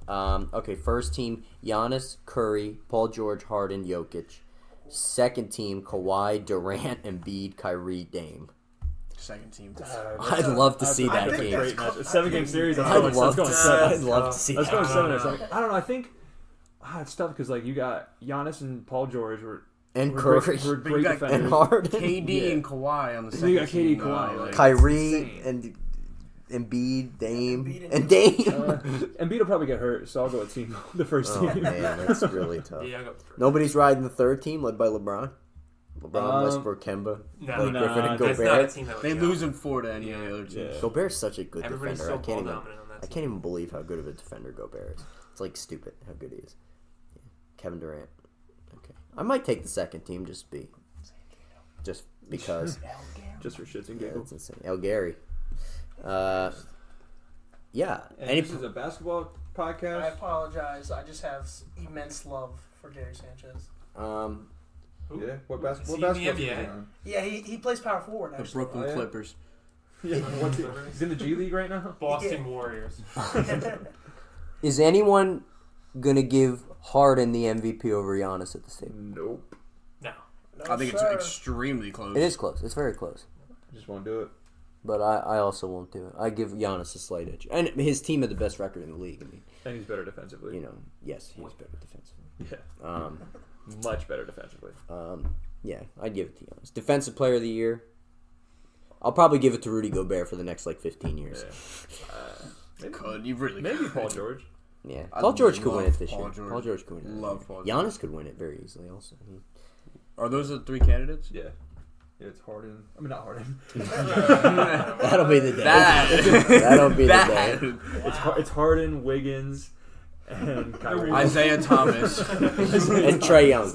okay, first team, Giannis, Curry, Paul George, Harden, Jokic. Second team, Kawhi, Durant, Embiid, Kyrie, Dame. Second team. I'd love to see I that think game. that's Great match. A 7-game series. That's I'd going, love that's to going see- seven. I'd love to see That's that. going 7 or I something. I don't know. I think it's tough because like you got Giannis and Paul George were And were Curry. great, were But you great got- defenders. And Harden. KD Yeah. and Kawhi on the And second you got KD team. Kawhi, though, like- Kyrie insane. and Embiid, Dame, Embiid and Dame. Embiid will probably get hurt, so I'll go with team the first Oh team. man, that's really tough. Yeah, I go first. Nobody's riding the third team led by LeBron. LeBron, Um, Westbrook, Kemba, No, Blake nah, Griffin, and that's not a Gobert. team that would They gel. lose in 4 to any of the other teams. Yeah. Gobert's such a good Everybody's defender. so I ball can't even. dominant on that I team. can't even believe how good of a defender Gobert is. It's like stupid how good he is. Yeah. Kevin Durant. Okay, I might take the second team just because. Just for shits and Yeah, giggles. that's insane. El Gary. Yeah. And Any this is a basketball I podcast. apologize. I just have immense love for Gary Sanchez. Who? Yeah. What Is basketball? he What in the basketball team is NBA? he on? Yeah, he plays power forward. The Actually. Brooklyn Oh, yeah? Clippers. Yeah. What's he? He's in the G League right now. Boston Warriors. is anyone gonna give Harden the MVP over Giannis at this table? Nope. No. No, I think sir. it's extremely close. It is close. It's very close. Just won't do it. But I also won't do it. I give Giannis a slight edge. And his team had the best record in the league. I mean, And he's better defensively. you know, yes, he is better defensively. Yeah. Much better defensively. Yeah, I'd give it to Giannis. Defensive Player of the Year. I'll probably give it to Rudy Gobert for the next 15 years. Yeah. Maybe, Could you really? maybe could. Paul George. Yeah, I Paul George could win love it this Paul year. George. Paul George could win it. Love Paul George. Giannis could win it very easily. Also, Are those the 3 candidates? Yeah. It's Harden. I mean, not Harden. that'll be the day. That. That'll be the That. day. It's Harden, Wiggins, and Kyrie. Isaiah Thomas. And Trey Young.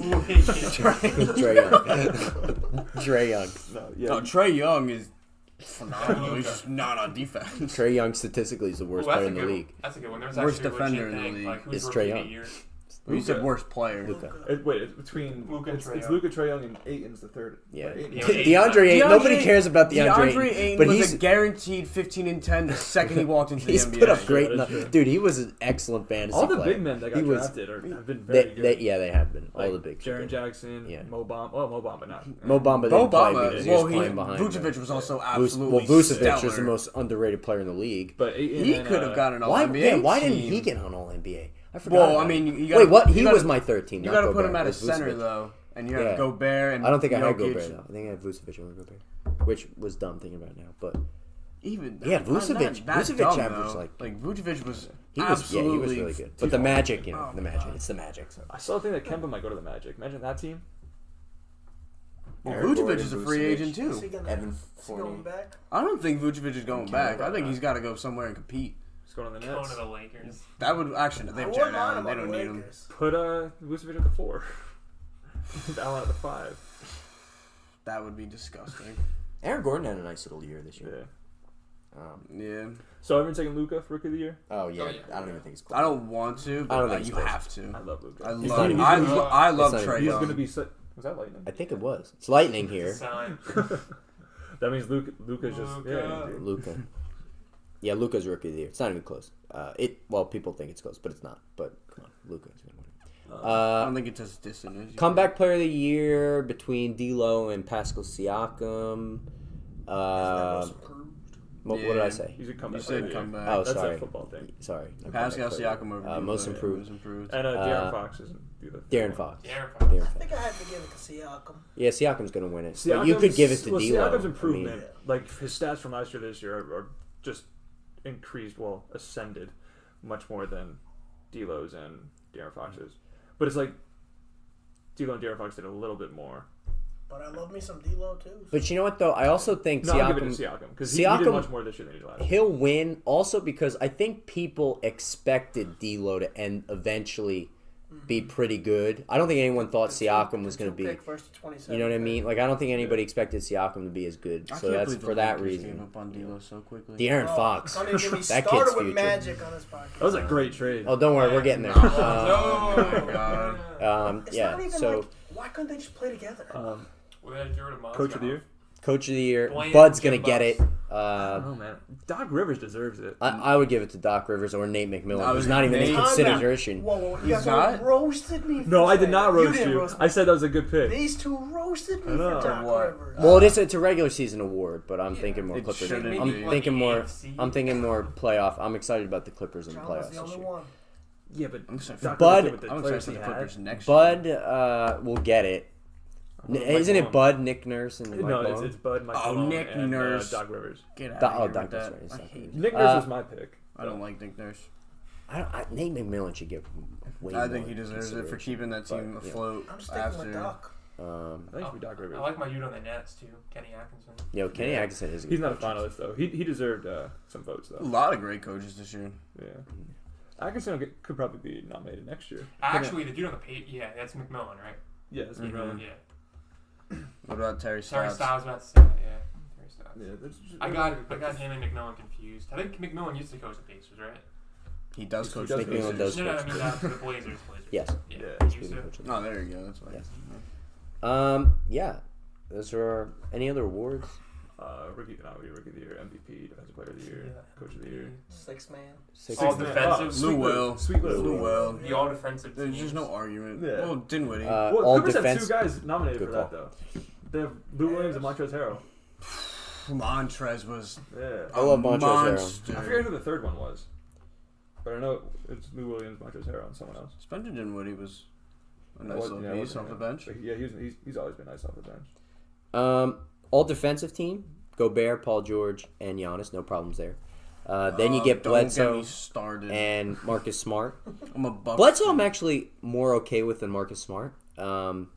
Trey Young. Trey Young. No, yeah. No, Trey Young is phenomenal. He's just not on defense. Trey Young statistically is the worst Ooh, that's player a in the good- league. That's a good one. There's Worst actually a defender legit in the thing. league Like, who's is rookie Trae of the Young. year? Well, you said Luka. worst player. Luka. It's between Luka and it's Trae Luka, Trae Young, and Ayton's the third. Yeah. Ayton. Yeah. DeAndre Ayton. Nobody cares about DeAndre Ayton but was he's a guaranteed 15 and 10 the second he walked into the he's NBA. put up great. That's true. Dude, he was an excellent fantasy All the player. big men that He got was- drafted have been very good. They have been. All Like the big. Jaren Jackson, Yeah. Mo Bamba. Oh, Mo Bamba not. Mo Bamba Bo didn't play Bamba, because well, he was playing behind. Vucevic was also Well, absolutely Vucevic stellar. was the most underrated player in the league. But Ayton He and, could have gotten an Why? All-NBA Yeah, why team. didn't he get on All NBA? I forgot. Well, about I mean, it. you gotta, wait, what? you He gotta- was my third team. You got got to put him Gobert. at It a was center Vucevic. though, and you have Yeah. Gobert and I don't think I had Jokic. Gobert though. I think I had Vucevic over Gobert, which was dumb thinking about it now. But Even Yeah, not Vucevic- that Vucevic dumb, averaged, though. like- Vucevic was he was absolutely really good. But the Magic, you know, Oh, the my Magic. God. It's the Magic. So. I still think that Kemba might go to the Magic. Imagine that team. Well, Aaron Vucevic Gordon, is a free Vucevic. agent Is he too. gonna, Evan is he going Fournier. back? I don't think Vucevic is going back. I think back. he's got to go somewhere and compete. He's going to the Going Nets. to the Lakers. That would actually they I have wouldn't Jared mind Allen. him They on don't the need him. Lakers. Put Vucevic at the 4. Allen at the 5. That would be disgusting. Aaron Gordon had a nice little year this year. Yeah. Yeah, So everyone's taking Luka for Rookie of the Year. Oh yeah, Oh, yeah. I don't even think it's close. I don't want to, but I don't think you it's have to. I love Luka. I He's love. gonna- I, he's gonna- I love It's not Trae He's Young. going to be. Was that lightning? I think it was. It's lightning It's a here. sign. That means Luka's just. Yeah, Luka. dude. Luca. Yeah, Luca's Rookie of the Year. It's not even close. People think it's close, but it's not. But come on, Luca's gonna win. I don't think it's as distant as you Comeback Player of the Year between D'Lo and Pascal Siakam. Isn't that most improved? What did I Yeah. say? He's a You comeback. said player of the year. comeback. Oh, That's sorry. a football thing. Sorry. no Pascal comeback player. Siakam over most D'Lo. improved. Was improved. And De'Aaron Uh, Fox isn't the other Darren one. Fox. Yeah, Darren I Fox. think I have to give it to Siakam. Yeah, Siakam's gonna win it. But you could give it to well, D'Lo. Siakam's I improvement, mean, like his stats from last year to this year, are just increased. Well, ascended much more than D'Lo's and De'Aaron Fox's. But it's like D'Lo and De'Aaron Fox did a little bit more. But I love me some D'Lo too. but you know what though? I also think No, I'll give it to Siakam. Siakam because he did Siakam- much more this year than he did last year. He'll win also because I think people expected D'Lo to eventually be pretty good. I don't think anyone thought Siakam was going to be. You know what I mean? Like I don't think anybody expected Siakam to be as good. I So can't that's believe the for that Lakers gave reason. up on D'Lo so quickly. De'Aaron Fox. Don't even get me That started kid's with future. Magic on this podcast. That was a great trade. Oh, don't worry, we're getting there. No. No. Oh my God. It's Yeah. not even So like, why couldn't they just play together? We had to get rid of Mozgov. Coach of the year. Coach of the year, Blame Bud's Jim gonna get it. Buss. I don't know, man. Doc Rivers deserves it. I would give it to Doc Rivers or Nate McMillan. I was Who's not even in Nate- consideration. Whoa, you He's guys all not? roasted me. For No, I did saying not that. roast didn't you. roast me. I said that was a good pick. These two roasted me I know. for Doc What? Rivers. Well, it's a regular season award, but I'm thinking more it Clippers. shouldn't I'm be. thinking more. AFC. I'm thinking more playoff. I'm excited about the Clippers in the John was playoffs the this only year. one. Yeah, but I'm excited Doc for Bud- Rivers with the I'm players excited for he the had. Clippers next year. Bud will get it. Mike Isn't it Malone. Bud, Nick Nurse, and Mike No, Malone? it's Bud, Mike Oh, Malone, Nick and Nurse. Doc Rivers. Get out Doc- of here Doc with Nurse, that. right, I it's hate it. Nick Nurse was my pick. I don't like Nick Nurse. Nate McMillan should get way I more think he deserves it for keeping that team But, yeah. afloat I'm sticking after. with Doc. I think it should be Doc Rivers. I like my dude on the Nets too, Kenny Atkinson. Kenny Yeah. Atkinson is. A He's good not a coach. finalist though. He deserved some votes A though. lot of great coaches this year. Yeah. Atkinson could probably be nominated next year. Actually, the dude on the page, yeah, that's McMillan, right? Yeah, that's Mhm. McMillan. Yeah. What about Terry Sorry, Stotts? Styles about to say that. Yeah, Terry Styles. Yeah, there's just- I got him and McMillan confused. I think McMillan used to coach the Pacers, right? He does He coach does the coach McMillan Pacers. does No, I coach. mean the Blazers. Yes. Yeah, Yeah, he used to. Oh, there you go. That's why. Yes. Yeah. Those are any other awards? Rookie of the year, MVP, Defensive Player of the Year, Yeah. Coach of the Year. Six man. Six. All man. defensive. Sweet Lou Will. Will. Sweet Will. Lou Will. The all defensive There's teams. just no argument. Yeah. Well, Dinwiddie. Well, all Clippers defense. had two guys nominated Good for that call. though. They have Lou Williams and Montrezl Harrell. Montrez was Yeah. I love Montrezl Harrell. monster. I forget who the third one was, but I know it's Lou Williams, Montrezl Harrell, and someone else. Spencer Dinwiddie was a nice Wasn't- little yeah, piece wasn't off the him. bench. But yeah, he's always been nice off the bench. All defensive team: Gobert, Paul George, and Giannis. No problems there. Then you get Don't Bledsoe get me started. and Marcus Smart. I'm a Bucks Bledsoe, I'm fan. actually more okay with than Marcus Smart. And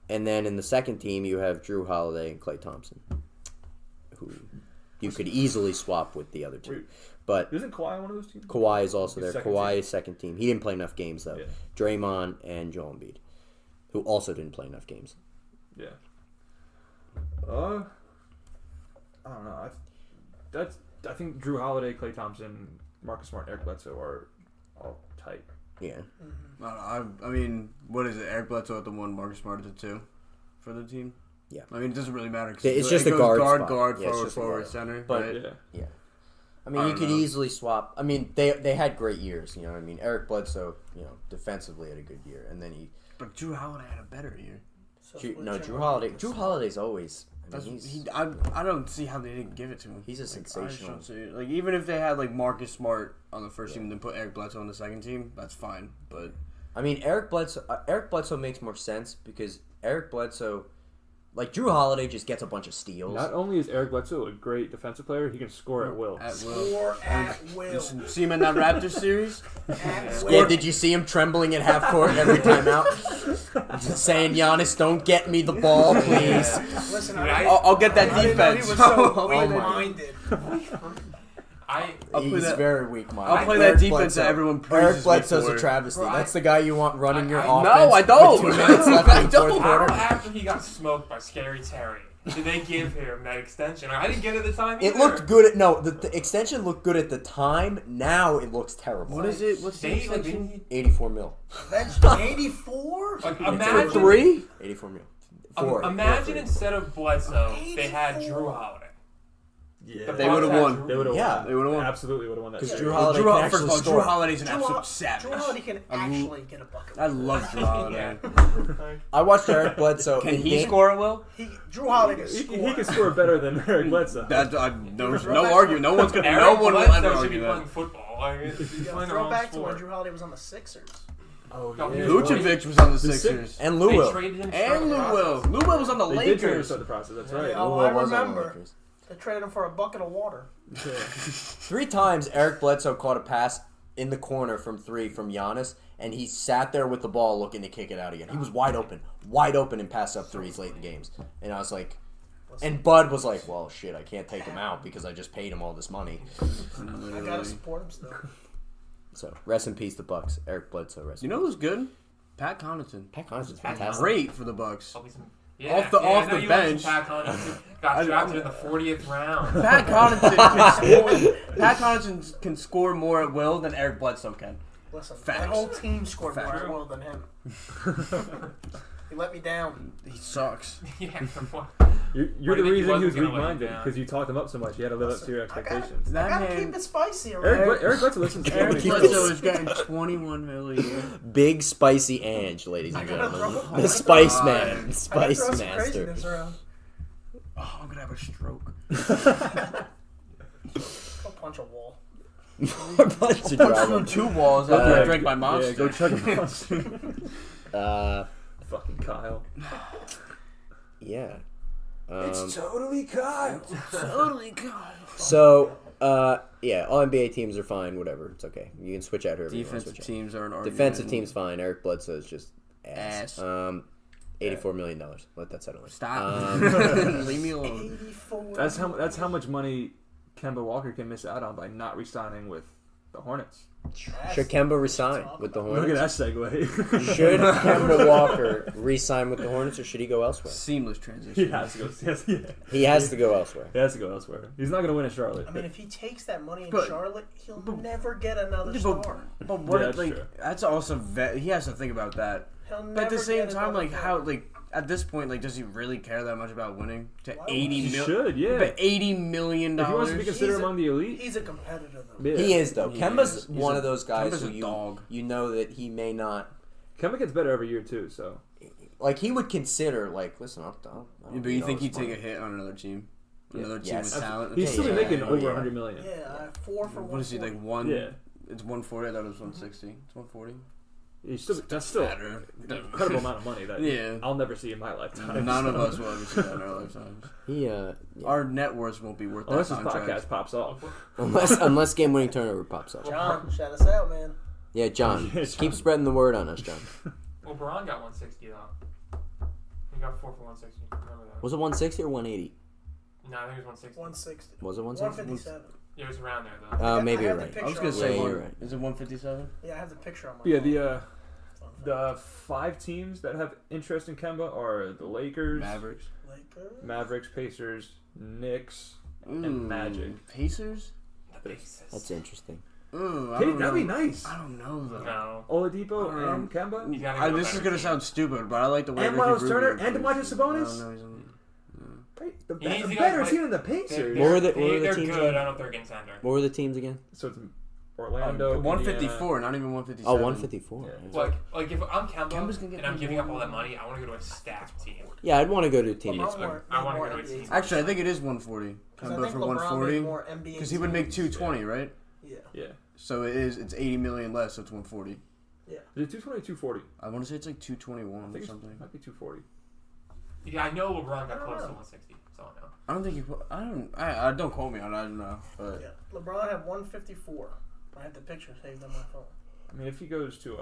then in the second team, you have Drew Holiday and Klay Thompson, who you could easily swap with the other two. Wait. But Isn't Kawhi one of those teams? Kawhi is also He's there. second Kawhi team. is second team. He didn't play enough games though. Yeah. Draymond and Joel Embiid, who also didn't play enough games. Yeah. I don't know. I think Drew Holiday, Klay Thompson, Marcus Smart, and Eric Bledsoe are all tight. Yeah. I mean, what is it? Eric Bledsoe at the 1, Marcus Smart at the 2 for the team. Yeah. I mean, it doesn't really matter. 'Cause It's it just a goes guard guard, spot. guard, Yeah, it's forward, just a forward, guard. center. But- right? Yeah. I mean, I you don't could know. easily swap. I mean, they had great years. You know what I mean? Eric Bledsoe, defensively had a good year, and then But Drew Holiday had a better year. So Drew Holiday. Drew Holiday's always. I mean, I don't see how they didn't give it to him. He's a I just sensational. don't see it. Like, even if they had like Marcus Smart on the first team and then put Eric Bledsoe on the second team, that's fine. But I mean, Eric Bledsoe makes more sense because Eric Bledsoe, like Drew Holiday, just gets a bunch of steals. Not only is Eric Bledsoe a great defensive player, he can score at will. at will. Score at will. See him in that Raptors series? At Yeah, will. did you see him trembling at half court every time out? Just saying, Giannis, don't get me the ball, please. Listen, Dude, I'll get that I didn't know he defense. was so Oh my. weak-minded. I'll play He's that- very weak-minded. I'll play that Eric defense Bledsoe. that everyone praises Eric Bledsoe's me a for. travesty. Bro, That's the guy you want running your I- offense. No, I don't. With 2 minutes left I in the fourth don't. How quarter. after he got smoked by Scary Terry did they give him that extension? I didn't get it at the time It either. looked good at the extension looked good at the time. Now it looks terrible. What is it? What's the They, like, extension? 84 mil. That's 84? like, For imagine 3? 84 mil. 4. Imagine instead of Bledsoe, they had Drew Holiday. Yeah. They would've won. They would have Yeah. won. They would've won. Absolutely would have won that. Because series. Drew Holiday can First actually of all, Drew score. Holiday's an Drew absolute savage. Holiday can actually get a bucket. I love Drew Holiday. I watched Eric Bledsoe. Can in he game- score it well? Drew Holiday can He score. can score better than Eric Bledsoe. That no argument. No one's gonna. Eric No one will Bledsoe ever should be argue playing that. football. Like, he's Yo, playing the throw wrong back to when sport. Drew Holiday was on the Sixers. Oh, No, yeah. Vucevic was on the The Sixers. and They Lou Will. traded him to And start the Lou Will. process. Lou Will was on the They did trade him to Lakers. start the process. That's Yeah, right. oh, Lou I Will was on the remember. Lakers. They traded him for a bucket of water. 3 times Eric Bledsoe caught a pass in the corner from 3 from Giannis, and he sat there with the ball looking to kick it out again. He was wide open and passed up threes late in games. And I was like, and Bud was like, well, shit, I can't take him out because I just paid him all this money. I gotta support him still. So, rest in peace, the Bucks. Eric Bledsoe, rest You in know peace. who's good? Pat Connaughton. Pat Connaughton's Pat fantastic. Great for the Bucks. Off Off the I know you like bench. some Pat Connaughton. Got drafted in the 40th round. Pat Connaughton can score. Pat Connaughton can score more at will than Eric Bledsoe can. Listen, Facts. that whole team scored more Facts. at will than him. He let me down. He sucks. Yeah. You're do the you think he reason he was wasn't gonna weak-minded let him because you talked him up so much. You had to live up to your I gotta, expectations. I That gotta man- keep it spicy around. Eric Bledsoe listens to Eric everybody. Bledsoe is getting 21 million a year. Big spicy Ange, ladies and I gotta gentlemen. throw- The Spice God. Man. I gotta Spice throw some Master. craziness around. Oh, I'm gonna have a stroke. Go punch a wall. More bunch of Punch through drama. 2 walls after I Yeah, drank my monster. Yeah, go chug a monster. Fucking Kyle. Yeah. Totally Kyle. Totally God. So, yeah, all NBA teams are fine. Whatever, it's okay. You can switch out whoever you want to Defensive switch out. teams are an argument. Defensive team's fine. Eric Bledsoe is just ass. Ass. $84 million. Let that settle in. Stop. Leave me alone. 84. That's how much money Kemba Walker can miss out on by not re-signing with the Hornets. Should Kemba resign with the Look at Hornets? that segue. Should Kemba Walker re-sign with the Hornets, or should he go elsewhere? Seamless transition. he has to go. He has to go elsewhere. He has to go elsewhere. He's not going to win in Charlotte. I mean, if he takes that money in But- Charlotte, he'll never get another But, star. but what? Yeah, that's like true. that's also he has to think about that. He'll never But at the same get time, another like player. how like at this point, like does he really care that much about winning? To Why 80 He mil- should, yeah. But $80 million. If he wants to be considered He's a- among the elite, He's a competitor, though. yeah. He is, though. He Kemba's is. He's one a- of those guys Kemba's who a dog. you know that he may not. Kemba gets better every year too. So Like, he would consider, like, listen, I'll Yeah, but you think he'd take a hit on another team? Another team Yes. with talent? he's still yeah, making yeah, over yeah. $100 million. Yeah, 4 for What is he, like 140. one? Yeah. It's 140. I thought it was 160. It's 140. That's still Matter. an incredible amount of money that Yeah. I'll never see in my lifetime. None of so. us will ever see that in our lifetimes. He, yeah. Our net worth won't be worth Unless that his contract. podcast pops off. Unless game-winning turnover pops up. John, shout us out, man. Yeah, John. Yeah, Just keep John. spreading the word on us, John. Well, Braun got 160 though. He got 4 for 160. Remember that? Was it 160 or 180? No, I think it was 160. 160. Was it 160? 157. Yeah, it was around there though. Maybe I you're have right. the I was picture gonna on say, my Yeah, one, you're right. is it 157? Yeah, I have the picture on my Yeah, phone. the 5 teams that have interest in Kemba are the Lakers, Mavericks. Lakers. Mavericks, Pacers, Knicks, Ooh, and Magic. Pacers? The basis. That's interesting. Ooh, I Hey, don't that'd know. be nice. I don't know though. No. Oladipo Um, and Kemba. You gotta go This is better gonna team. sound stupid, but I like the way And Ricky Miles Rubio Turner and plays. Domantas Sabonis? I don't know, he's on- The He needs to go better play- team than the They're, Pacers. What were the they're teams good. again? I don't know if they're getting center. What were the teams again? So it's Orlando, 154, not even 157. Oh, 154. Yeah. Yeah, Like if I'm Kemba Kemba's gonna get and I'm paid giving up more. all that money, I want to go to a stacked team. yeah, I'd want to go to a team that's LeBron good. more- I wanna more go to a NBA team. Actually, I think it is 140. 'Cause I Kemba think for LeBron 140 made more NBA because he would make teams. 220, right? Yeah. Yeah. So it's 80 million less. So it's 140. Is it 220 or 240? I want to say it's like I 221 or think it something. might be 240. Yeah, I know LeBron I got don't close to know. 160. So I know. I don't think you. I don't quote me on. It, I don't know. But Yeah. LeBron had 154. I had the picture saved on my phone. I mean, if he goes to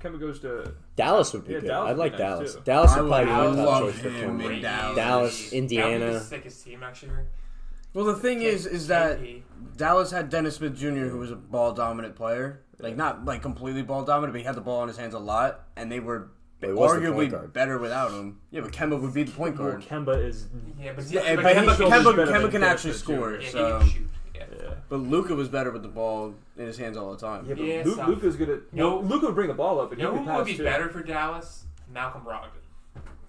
Kemba goes to Dallas would be Yeah, good. Dallas I'd would like be nice, Dallas. too. Dallas I would probably be would my love top choice for him Kemba. in Dallas. Dallas, That would be Indiana. the sickest team next year. well, the thing is that KP. Dallas had Dennis Smith Jr., who was a ball dominant player. Like not like completely ball dominant, but he had the ball in his hands a lot, and they were But he was the point arguably guard. better without him. Yeah, but Kemba would be the point well, guard. Kemba is Yeah, but, Yeah, but but Kemba he- can Kemba- shoot. better than can actually Dennis score. Yeah, he So, can shoot. Yeah. yeah. but Luka was better with the ball in his hands all the time. Yeah, but Yeah, Luke, so- Luka's good at. No. Luka would bring the ball up, and You know he who could would pass be too. better for Dallas? Malcolm Brogdon.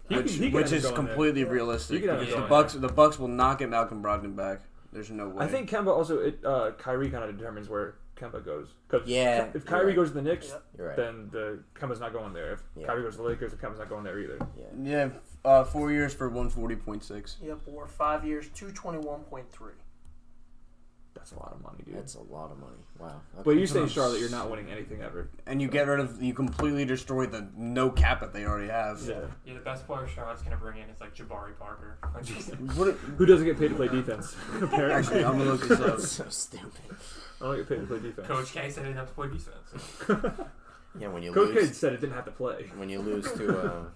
He could- he could which end up is going there. completely He realistic could end up because going the Bucks will not get Malcolm Brogdon back. There's no way. I think Kemba also. Kyrie kind of determines where Kemba goes. 'Cause Yeah, if you're Kyrie right. goes to the Knicks, Yep. You're right. then Kemba's not going there. If Yeah. Kyrie goes to the Lakers, Kemba's not going there either. Yeah, 4 years for 140.6. Yep. Or 5 years, 221.3. That's a lot of money, dude. That's a lot of money. Wow. But you say Charlotte, you're not winning anything ever. And you completely destroy the no cap that they already have. Yeah. Yeah, the best player Charlotte's gonna bring in is like Jabari Parker. What, Who doesn't get paid to play defense? Apparently, actually, I'm gonna look this up. so stupid. I don't get paid to play defense. Coach K said he didn't have to play defense. Yeah, when you Coach K lose, said it didn't have to play. when you lose to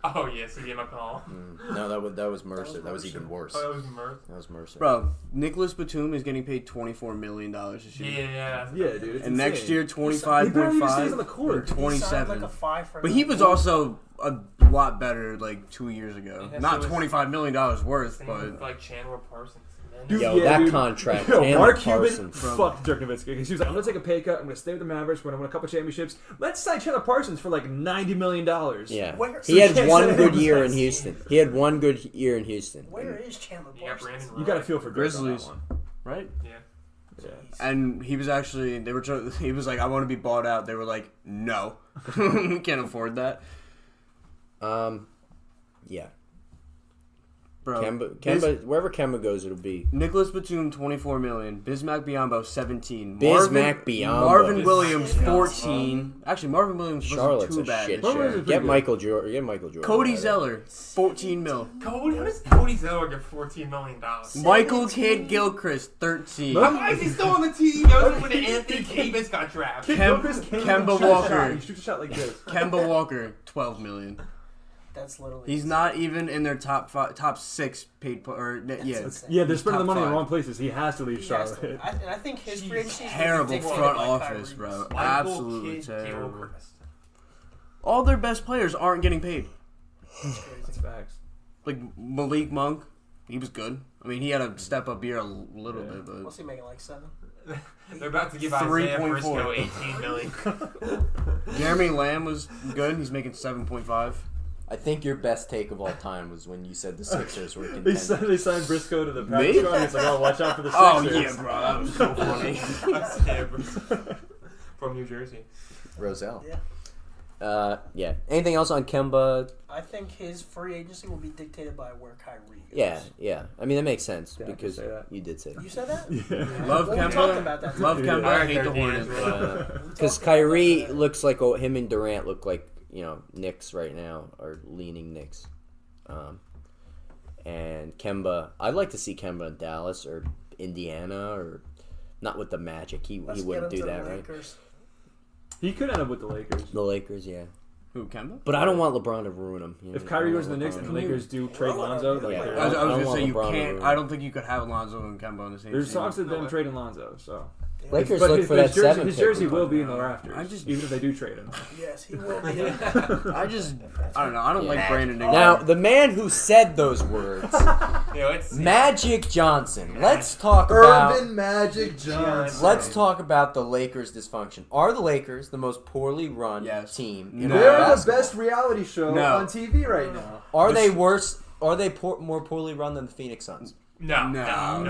Oh yes, he gave him a call. no, that was Mercer. That was Mercer. even worse. Oh, that was Mirth. That was Mercer. Bro, Nicholas Batum is getting paid $24 million this year. Yeah. Yeah, dude. It's And next insane. year, He barely even stays on the 25.5 court. or He signed 27. like a 5 for But he was another- also a lot better like 2 years ago. Yeah, Not so it's- $25 million worth, Same with but like Chandler Parsons. Dude, Yo, yeah, that dude. contract. Yo, Chandler Mark Cuban Parsons. fucked Dirk Nowitzki because he was like, I'm gonna take a pay cut. I'm gonna stay with the Mavericks. We're gonna win a couple championships. Let's sign Chandler Parsons for like $90 million. Yeah. Where- He had So you one can't good say year that. in Houston. He had one good year in Houston. Where is Chandler You got Parsons? Brandon. You got to feel for Dirk on that Grizzlies. one. right? Yeah. Yeah. And he was actually he was like, I want to be bought out. They were like, no, can't afford that, Yeah. bro. Kemba, wherever Kemba goes, it'll be. Nicholas Batum, $24 million. Bismack Biyombo, 17. Bismack Biyombo. Marvin Williams, Bismack 14. Actually, Marvin Williams Charlotte's wasn't too a bad shit this show. year. pretty Get good. Michael Jordan. Get Michael Jordan. Cody out of Zeller, 14 mil. Cody, how does Cody Zeller get $14 million? Michael Kidd Gilchrist, 13. Why is he still on the team? That was when Anthony Davis got drafted. Gilchrist can't Kemba even shoot a Walker. shot. He shoots a shot like this. Kemba Walker, 12 million. That's literally. He's not even in their top 6 paid or yeah. insane. Yeah, they're spending the Top money in the 5. wrong places. He has to leave He has Charlotte. to. And I think his free agency is Terrible dictated front by office, Kyrie. bro. Michael Absolutely Kidd terrible. Gilchrist. All their best players aren't getting paid. It's crazy. That's facts. Like Malik Monk, he was good. I mean, he had a step up year a little Yeah. bit, but What's he making, like 7? They're about to give Isaiah 3.4. Briscoe $18 million. Jeremy Lamb was good. He's making 7.5. I think your best take of all time was when you said the Sixers were They contending. signed Briscoe to the Me? practice squad. He's like, oh, watch out for the Oh Sixers. yeah, bro, that was so funny. Isaiah Briscoe from New Jersey. Roselle. Yeah. Yeah. Anything else on Kemba? I think his free agency will be dictated by where Kyrie goes. Yeah. I mean, that makes sense Yeah, I can because say that. you did say that. You said that? Yeah. Love Well, we Kemba. talked about that. Love Yeah. Kemba. Alright, Hate the 13 Hornets. is We Because talked about Kyrie that. looks like him and Durant look like Knicks right now, or leaning Knicks. And Kemba, I'd like to see Kemba in Dallas or Indiana, or not with the Magic. He Let's wouldn't get him do to that, the right? Lakers. He could end up with the Lakers. The Lakers, yeah. Who, Kemba? But I don't want LeBron to ruin him. If Kyrie goes to the Knicks and the Lakers do trade Lonzo, Yeah. like, I was I don't gonna want say you LeBron to can't. ruin I don't think you could have Lonzo and Kemba on the same there's team. talks of No them way. trading Lonzo. So Lakers But look his, for but that his jersey, 7 his pick. jersey will be in the rafters, I just- even if they do trade him. Yes, he will be. I don't know. I don't like Brandon Ingram. Now, the man who said those words, It's Magic Johnson. Let's talk about. Magic Johnson. Let's talk about the Lakers' dysfunction. Are the Lakers the most poorly run Yes. team in No. all They're of the basketball? best reality show No. on TV right now. Are they worse? Are they more poorly run than the Phoenix Suns? No. I'm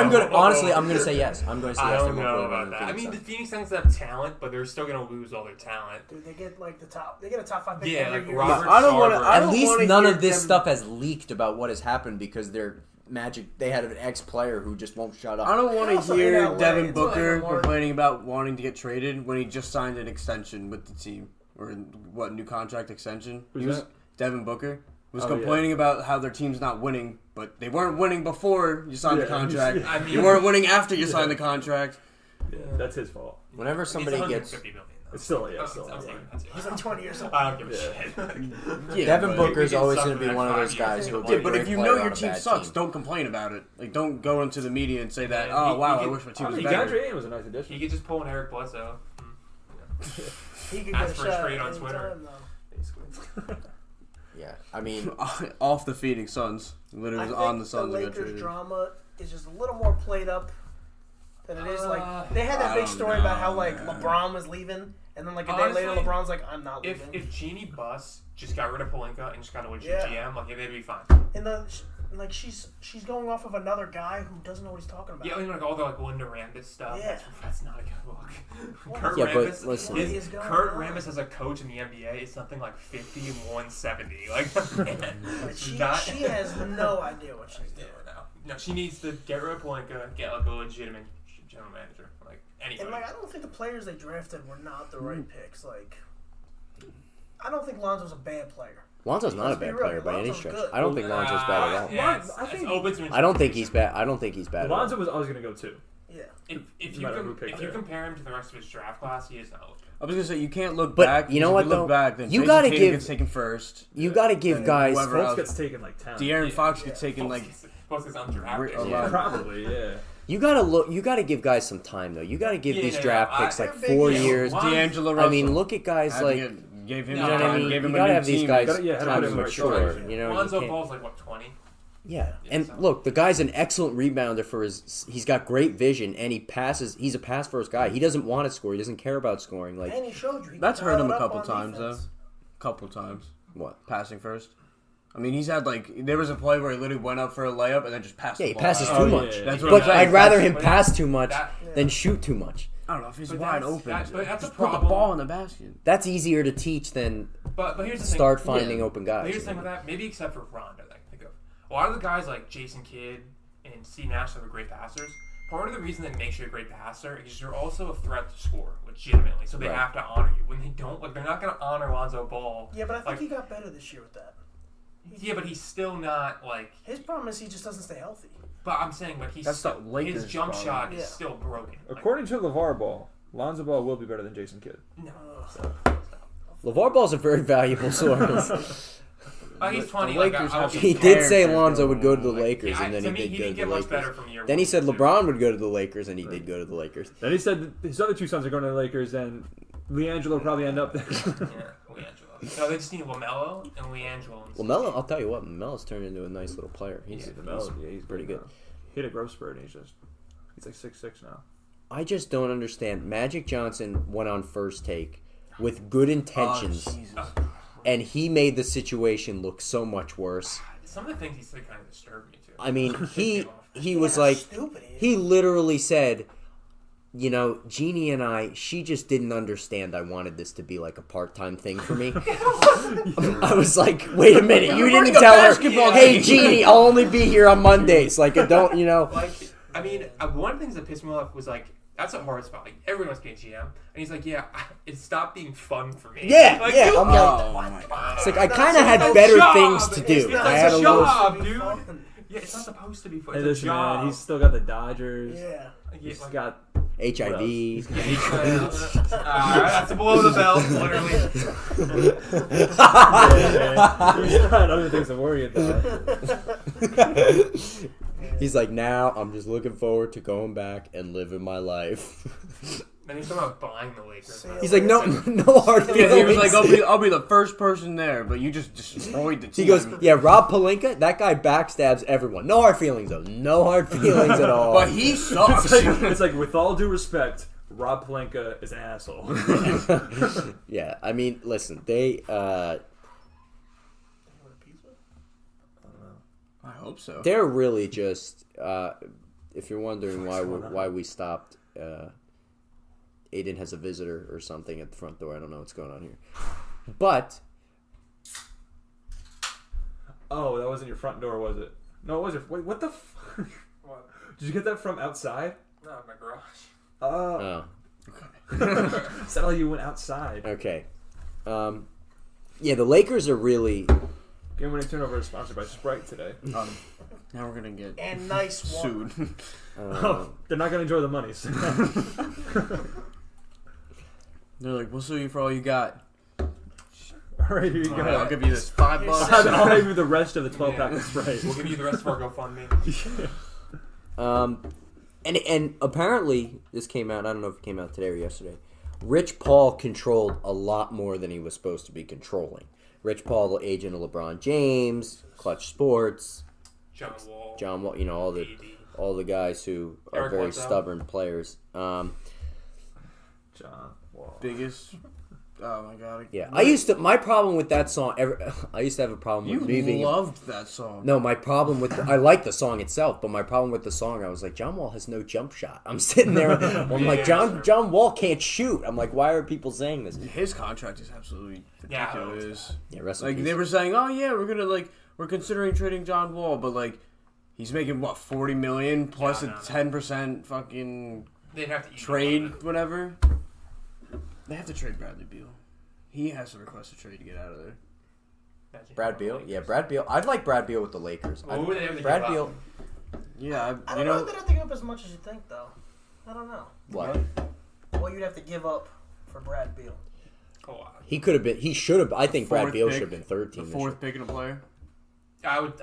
gonna say yes. I'm gonna say I yes. don't They're more know poorly run about than the that. I Phoenix mean, the Suns. Phoenix Suns have talent, but they're still gonna lose all their talent. Dude, they get like the top. They get a top 5 pick Yeah, every like year. Robert I don't wanna- Sarver. I At don't least wanna none hear of this them- stuff has leaked about what has happened because they're Magic. They had an ex-player who just won't shut up. I don't want Also to in hear LA, Devin it's Booker like a more- complaining about wanting to get traded when he just signed an extension with the team. Or what, new contract extension? Who's He was that? Devin Booker was Oh, complaining about how their team's not winning, but they weren't winning before you signed the Yeah. contract. I mean- You weren't winning after you signed the contract. Yeah, that's his fault. Whenever somebody He's gets 150 million, though. It's still- I'm still- taking yeah. that too. He's like 20 years old. I don't give a Yeah. shit. Yeah, Devin but- Booker's We can always suck going to for be the one of next those 5 guys years. who will be Yeah, a but great if you player know on your a team bad sucks, team. don't complain about it. Like, don't go into the media and say that, Yeah, oh, he- wow, he I could- wish my team I was mean, better. DeAndre Ayton was a nice addition. He could just pull an Eric Bledsoe. He could Ask get a for a shot trade on anytime, Twitter. though. Yeah, I mean, Off the Phoenix Suns. Literally I was think on the Suns the and got Lakers traded. drama is just a little more played up than it is. Like they had that I big don't story about how know, like man. LeBron was leaving, and then like a day Honestly, later, LeBron's like, "I'm not If leaving." Jeannie Buss just got rid of Pelinka and just got a legit Yeah. GM, like, yeah, they'd be fine. And like she's going off of another guy who doesn't know what he's talking about. Yeah, I mean, like all the like Linda Rambis stuff. Yeah. That's not a good look. Well, Kurt Yeah, but Rambis, listen. What is going Kurt on? Rambis as a coach in the NBA is something like 50 and 170. Like, man, But she not- has no idea what she's doing. No, she needs to get rid of Pelinka, get like a legitimate general manager, like anybody. And like I don't think the players they drafted were not the right picks. Like I don't think Lonzo's a bad player. Lonzo's not a Let's be bad real, player by any Lonzo's stretch. good. I don't think Lonzo's bad at all. Yeah, it's, I think- it's open to I don't think he's bad. I don't think he's bad. At Lonzo all. was always going to go too. Yeah. If No you matter who picked if you there. compare him to the rest of his draft class, he is not look good. I was gonna say you can't look But back. you know because what, if you though? look back, then You Jason gotta Tatum give- gets taken first. You got to give Then guys. whoever Fultz else- gets taken like 10. De'Aaron Yeah. Fox gets taken like Plus his undrafted. a Yeah. lot. Probably, yeah. You gotta look. You gotta give guys some time though. You gotta give these draft picks like they're big 4 deals. years. D'Angelo Russell. I mean, look at guys Had to like. gave him You You know what I time, mean? gave You him gotta a new have these team. guys Gotta- yeah, time gotta to put him right mature. choice. You know, you Lonzo can't- Ball's like what 20. Yeah, Yeah, and so- look, the guy's an excellent rebounder for his. He's got great vision, and he passes. He's a pass first guy. He doesn't want to score. He doesn't care about scoring. Like And he showed you. He That's can hurt him dial a it up couple on times defense. Couple times. what? Passing first. I mean, he's had like there was a play where he literally went up for a layup and then just passed. Yeah, the he ball passes out. too Oh, much. yeah. That's what But I'm saying. I'd rather That's- him pass too much That- than shoot too much. I don't know if he's But wide that's- open. but that's a just put the problem. ball in the basket. That's easier to teach than But here's the start thing. finding Yeah. open But guys. here's the thing with that. Maybe except for Rondo, that I can think of. A lot of the guys like Jason Kidd and Steve Nash that are great passers. Part of the reason that makes you a great passer is you're also a threat to score legitimately. So they Right. have to honor you. When they don't, like they're not going to honor Lonzo Ball. Yeah, but I think Like- he got better this year with that. Yeah, but he's still not like. His problem is he just doesn't stay healthy. But I'm saying, but he's That's still, the Lakers' his jump problem. shot is Yeah. still broken. Like, According to LeVar Ball, Lonzo Ball will be better than Jason Kidd. no. LeVar Ball's a very valuable source. He's 20. The Like, Lakers I'll have give He you- did say Character Lonzo going would go to the on. Lakers, Yeah, and then to he me, did he go to didn't the get much Lakers. better from year Then he one, said too. LeBron would go to the Lakers, and he did go to the Lakers. Then he said his other two sons are going to the Lakers, and LiAngelo will probably end up there. Yeah, LiAngelo. No, they just need LaMelo and LiAngelo. Well, Melo, I'll tell you what, Melo's turned into a nice little player. He's, He's pretty good. Hit a growth spurt, and he's like 6'6" now. I just don't understand. Magic Johnson went on First Take with good intentions, Oh, Jesus. and he made the situation look so much worse. Some of the things he said kind of disturbed me too. I mean, he Yeah, was how like, stupid he is. he literally said, you know, Jeannie and I, she just didn't understand I wanted this to be like a part-time thing for me. I was like, wait a minute, you didn't tell her, hey, Jeannie, I'll only be here on Mondays. Like, I don't, you know. Like, I mean, one of the things that pissed me off was like, that's a hard spot. Like, everyone wants to be a GM. And he's like, yeah, it stopped being fun for me. Yeah, like, yeah, dude, I'm like, Oh my God. it's like, I That's kind of a had good better job. things to It's do. not I a had a little. job, Be dude. fun. Yeah, it's not supposed to be fun. Hey, It's a listen, job. man, he's still got the Dodgers. Yeah. He's like, got HIV. He's got that's below the belt, literally. he's got other things to worry about. He's like, now I'm just looking forward to going back and living my life. Then he's talking about buying the Lakers. See, He's like, no hard feelings. Yeah, he was like, I'll be the first person there, but you just destroyed the team. He goes, yeah, Rob Pelinka, that guy backstabs everyone. No hard feelings, though. No hard feelings at all. But he sucks. It's like, with all due respect, Rob Pelinka is an asshole. Yeah, I mean, listen, they... I hope so. They're really just... if you're wondering why we stopped... Aiden has a visitor or something at the front door. I don't know what's going on here. But... Oh, that wasn't your front door, was it? No, it was your... Wait, what the... What? Did you get that from outside? No, my garage. Oh. Sounded like you went outside. Okay. Yeah, the Lakers are really... Game winning turnover is sponsored by Sprite today. Now we're going to get And nice water. sued. They're not going to enjoy the money. So. They're like, we'll sue you for all you got. All right, here you All go. right, I'll give you this $5. I'll give you the rest of the 12-pack of Sprite. We'll give you the rest of our GoFundMe. And apparently, this came out, I don't know if it came out today or yesterday, Rich Paul controlled a lot more than he was supposed to be controlling. Rich Paul, the agent of LeBron James, Clutch Sports, John Wall, you know, all the guys who are Eric very Bledsoe. stubborn players. John Wall. Biggest. Oh my god. Yeah, my problem with that song, I used to have a problem with leaving. You loved that song. No, my problem with I like the song itself, but my problem with the song, I was like, John Wall has no jump shot. I'm sitting there, I'm like, John Wall can't shoot. I'm like, why are people saying this? His contract is absolutely ridiculous. Yeah, rest in Like peace. they were saying, oh yeah, we're considering trading John Wall, but like he's making what $40 million plus a 10% fucking they'd have to eat trade, whatever. They have to trade Bradley Beal. He has to request a trade to get out of there. Brad Beal? Yeah, Brad Beal. I'd like Brad Beal with the Lakers. What would they have to Brad give Beal. up? Yeah, I don't know if they'd have to give up as much as you think, though. I don't know. What? What you'd have to give up for Brad Beal. A lot. He could have been. He should have. I think Brad Fourth Beal pick, should have been third the team. fourth pick of the player. I would.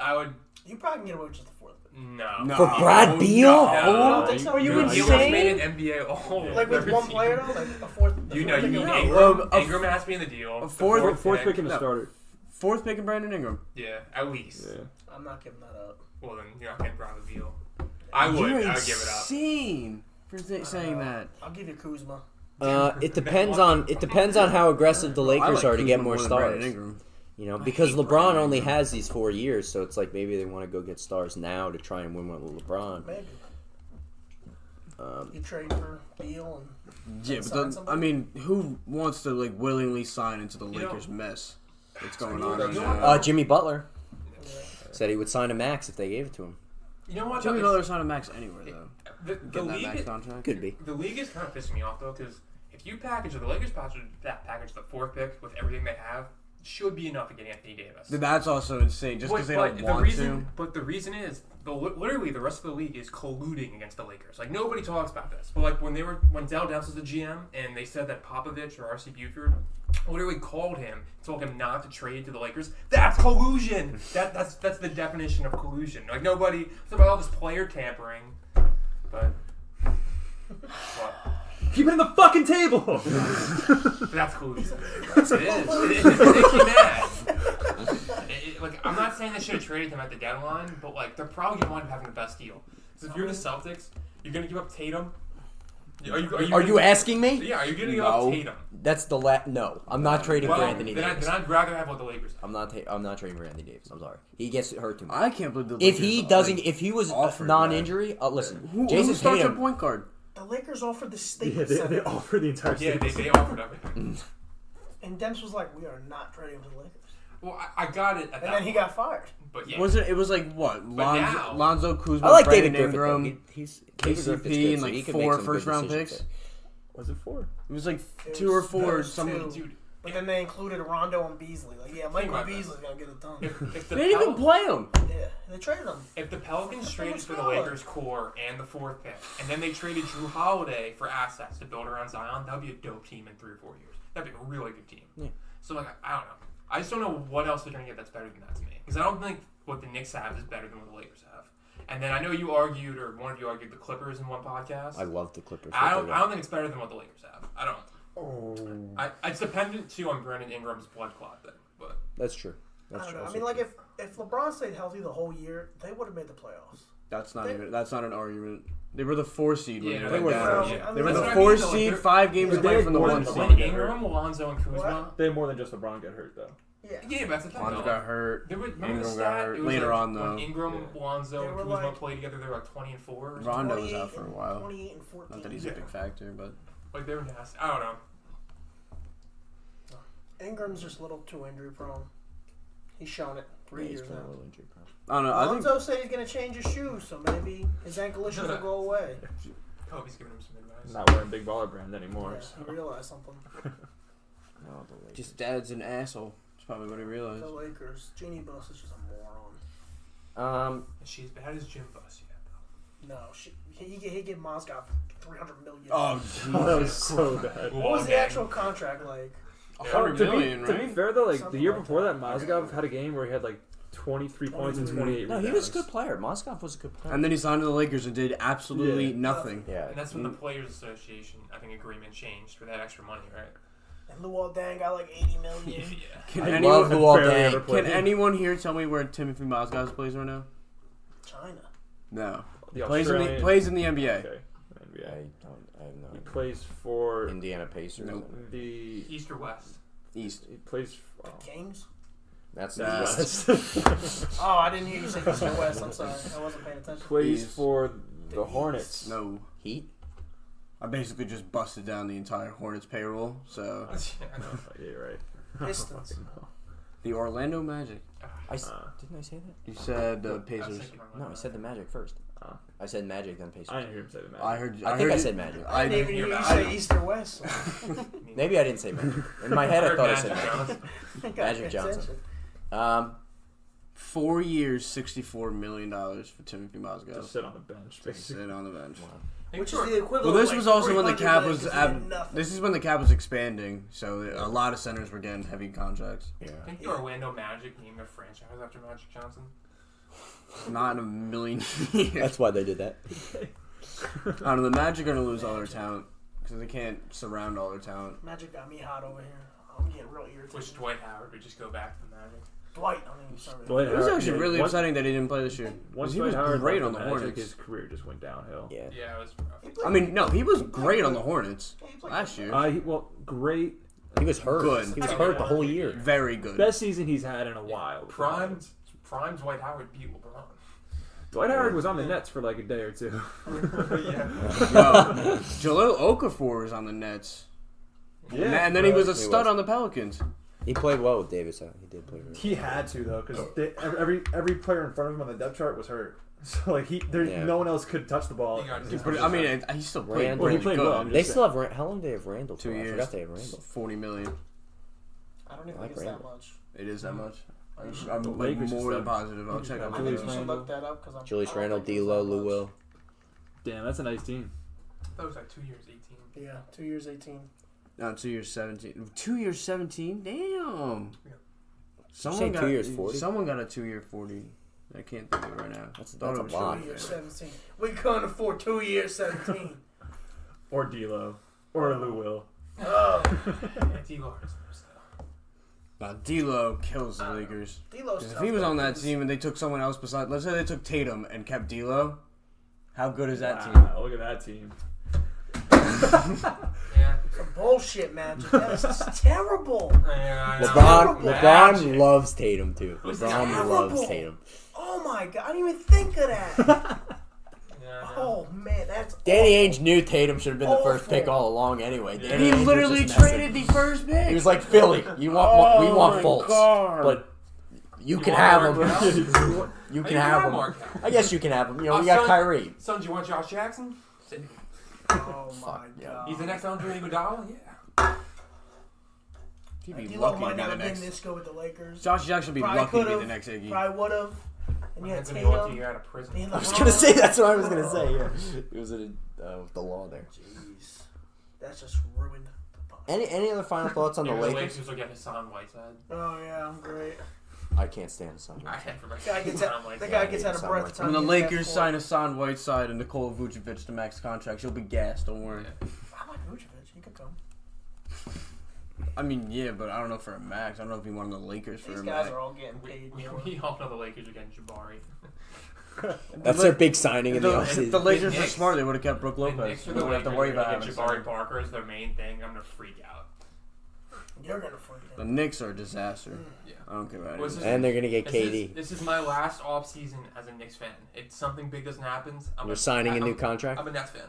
You probably can get away with just the fourth. No. For Brad Beal? No. You don't think so? Are you He almost made an NBA all. Like with one player, though? Like a fourth? You know, you need pick? Ingram. Ingram has to be in the deal. A fourth- Fourth pick in the starter. Fourth pick of Brandon Ingram. Yeah, at least. Yeah. I'm not giving that up. Well, then you're not getting Bradley Beal. I would. You're I would give it up. insane for saying that. I'll give you Kuzma. It depends on how aggressive the Lakers are to get more stars. Ingram. You know, because LeBron only has these 4 years, so it's like maybe they want to go get stars now to try and win one with LeBron. Maybe. You trade for Beal and Yeah, sign but somebody? I mean, who wants to like willingly sign into the You know- Lakers mess that's going on? You right know- now? Jimmy Butler yeah. said he would sign a max if they gave it to him. You know what? Jimmy though? Butler signed a max anywhere though. The Getting that max league. contract. Could be. The league is kind of pissing me off though, because if you package the Lakers package the fourth pick with everything they have, should be enough to get Anthony Davis. That's also insane. Just because they don't the want reason, to. But the reason is, literally, the rest of the league is colluding against the Lakers. Like nobody talks about this, but like when Dell Demps was the GM and they said that Popovich or R.C. Buford literally called him, told him not to trade to the Lakers. That's collusion. That's the definition of collusion. Like nobody it's about all this player tampering, but what? Keep it in the fucking table! But that's collusion. It is. It makes me mad. Like I'm not saying they should have traded him at the deadline, but like they're probably gonna wind up having the best deal. Because if you're the Celtics, you're gonna give up Tatum. Are you asking me? Yeah, are you gonna give up No. Tatum? That's the No, I'm not trading for Anthony Davis. Then I'd rather have what the Lakers. I'm not trading for Anthony Davis. I'm sorry. He gets hurt too much. I can't believe the If Lakers, he doesn't, like, if he was offered non-injury, listen. who Jason starts your Tatum. point guard? The Lakers offered the state. Yeah, they offer the entire Yeah, city. they offered everything. And Demps was like, we are not trading him to the Lakers. Well, I got it at And that then he got fired. But yeah. Was it? It was like what? now- Lonzo Kuzma, I like Brandon David Griffith. Ingram, Though. He's David Griffith's KCP, good, and so like he can make 4 some good first-round decisions picks. there. Was it 4? It was like It 2 or was 4. those Some two. Dude, But then they included Rondo and Beasley. Like, yeah, Michael about Beasley's going to get it done. if the they didn't even play him. Yeah, they traded him. If the Pelicans traded for the solid. Lakers core and the fourth pick, and then they traded Drew Holiday for assets to build around Zion, that would be a dope team in 3 or 4 years. That'd be a really good team. Yeah. So like I don't know. I just don't know what else they're gonna get that's better than that to me. Because I don't think what the Knicks have is better than what the Lakers have. And then I know you argued, or one of you argued, the Clippers in one podcast. I love the Clippers. I don't think it's better than what the Lakers have. I don't. Oh. It's dependent too on Brandon Ingram's blood clot thing, but That's true. I That's don't true. know. I mean, like if LeBron stayed healthy the whole year, they would have made the playoffs. That's not an argument. They were the 4 seed when Yeah, they they went were down. the- yeah. They were That's the what I 4 mean, though, like, seed, they're- 5 games They away had from the more 1 than seed. LeBron. Ingram, Alonzo, and Kuzma. They more than just LeBron get hurt though. Yeah. Yeah, but that's the thing. Lonzo though. got hurt. Remember the Ingram got stat? hurt. It was Later like on, though. when Ingram, Lonzo, They and were Kuzma like- played together, they were like 20-4. Or something. Rondo was 28 out for a and- while. 28 and 14. Not that he's a big factor, but Like they were nasty. I don't know. Ingram's just a little too injury prone. He's shown it 3 years now. I don't know. I think Alonzo said he's going to change his shoes, so maybe his ankle issues will go away. Kobe's giving him some advice. Not wearing big baller brand anymore. Yeah, So. he realized something. just dad's an asshole. That's probably what he realized. The Lakers. Jeannie Buss is just a moron. She's bad as Jim Buss yet, though. No, he gave Mozgov $300 million. Oh, That was Jesus. so bad. what was the Okay. actual contract like? $100 million, To be right? fair though, like Something the year like before that. that, Mozgov had a game where he had like 23 points and 28 No, rebounds. he was a good player. Moskov was a good player. And then he signed to the Lakers and did absolutely Yeah. nothing. Yeah. And that's when the Players Association, I think, agreement changed for that extra money, right? And Luol Deng got like $80 million. Yeah. Can I anyone, love Luol barely Deng. ever played. can anyone here tell me where Timothy Mozgov plays right now? China. No. The Plays in the NBA. Okay. I NBA. have no He idea. plays for Indiana Pacers. Nope. the. East or West? East. He plays. The Kings? That's That's Oh, I didn't hear you say East or West. I'm sorry. I wasn't paying attention. plays East. for the East. Hornets. No. Heat. I basically just busted down the entire Hornets payroll. So Yeah, you're right. Pistons. the Orlando Magic. Didn't I say that? You said I was Pacers. thinking No, I said the Magic first. Oh. I said Magic, then Pacers. I didn't hear him say the Magic. I heard. I think heard I you- said Magic. I didn't even hear you say East or West. Maybe I didn't say Magic. In my head, I thought I said Magic. Johnson. Magic Johnson. 4 years, $64 million for Timothy Mozgov. Just sit on the bench, Just basically. sit on the bench. Which is the equivalent Well, this of like was also when the $300 cap million was. 'cause he did nothing. This is when the cap was expanding, so a lot of centers were getting heavy contracts. Yeah. I think the Orlando Magic named their franchise after Magic Johnson. Not in a million years. That's why they did that. I don't know. The Magic are gonna lose all their talent because they can't surround all their talent. Magic got me hot over here. I'm getting real irritated. Which Dwight Howard would just go back to the Magic. Dwight, I mean, sorry. Dwight It was Howard- actually yeah, really once- upsetting that he didn't play this year. Once He was Dwight Howard great left on the Magic, Hornets. his career just went downhill. Yeah. Yeah, it was rough. I mean, no, he was great on the Hornets Yeah, he played last good. year. Well, great. He was hurt. Good. He was hurt the whole year. Very good. Best season he's had in a while. Prime Dwight Howard beat LeBron. Dwight Howard was on the Nets for like a day or two. Yeah. Yo, Jaleel Okafor was on the Nets. And then he was a He stud was. on the Pelicans. He played well with Davis. He did play well. He had to though, because every player in front of him on the depth chart was hurt. So like Yeah. no one else could touch the ball. He got He pretty- I mean, he still played Randall. really Well, he played good. well. They still have. How long do they have Randall? 2 for? years. I forgot they have Randall. 40 million. I don't even I like think it's that Randall. much. It is that much. I'm The I'm like Lakers more just than positive. I'll check out I the think Julius we should Randle. look that up because Julius Randle, D'Lo, Lou Will. Damn, that's a nice team. That was like 2 years, 18. Yeah, 2 years, 18. No, 2 years 17. 2 years 17. Damn. Yeah. Say 2 years 40? Someone got a 2 year 40. I can't think of it right now. That's Thought a it was lot. 2 short. years, 17. We couldn't afford 2 years, 17. Or D'Lo. Or Lou Will. Oh, Yeah, D-Lo hurts most though. Now, D'Lo kills the Lakers. D'Lo's 'Cause if tough, he was on though, that 'cause team and they took someone else besides, let's say they took Tatum and kept D'Lo, how good is that Wow, look at that team. Yeah. It's a bullshit magic. That is just terrible. Yeah, I know. LeBron Magic. loves Tatum too. Who's LeBron terrible? loves Tatum. Oh my god, I didn't even think of that. Yeah, I know. Oh man, that's Danny awful. Ainge knew Tatum should have been the first Awful. pick all along anyway. Yeah. Danny He Ainge was literally just messing. traded the first pick. He was like, Philly, we want my Fultz, God. but you can want have Mark him. Brown? You Oh, can have him. Mark Brown. I guess you can have him. You know, Oh, we got son. Kyrie. Son, do you want Josh Jackson? Oh my Fuck, yeah. god. He's the next Andre Iguodala? Yeah. He'd be D'Lo lucky might to be not the have been next. this good with the Lakers. Josh Jackson would be Probably lucky to be could've. the next Iggy. Probably would have. And you had Man's gonna be lucky Tatum. you're out of prison. and I was LeBron. gonna say that's what I was gonna say. Yeah, it was the law there. Jeez, that's just ruined the podcast. Any other final thoughts on the Maybe Lakers? Lakers will get Hassan Whiteside. Oh yeah, I'm great. I can't stand the Sun. I had for The guy gets Brown White. the guy gets out of breath. When the Lakers sign Hassan Whiteside and Nikola Vucevic to max contracts, you'll be gassed. Don't worry. I like Vucevic. He could come. I mean, yeah, but I don't know for a max. I don't know if he wanted the Lakers for These a guys max. are all getting paid more. We all know the Lakers are getting Jabari. That's their big signing in the If offseason. the Lakers were Knicks- smart, they would have kept Brook The Lopez. Knicks or They the wouldn't have Lakers to worry are about gonna having get Jabari Hassan. Parker as their main thing. I'm gonna freak out. You're gonna freak The out. Knicks are a disaster. Yeah. I don't care about Well, this it. is- And they're gonna get This KD. is my last off season as a Knicks fan. If something big doesn't happen, You're signing a new contract. I'm a Nets fan.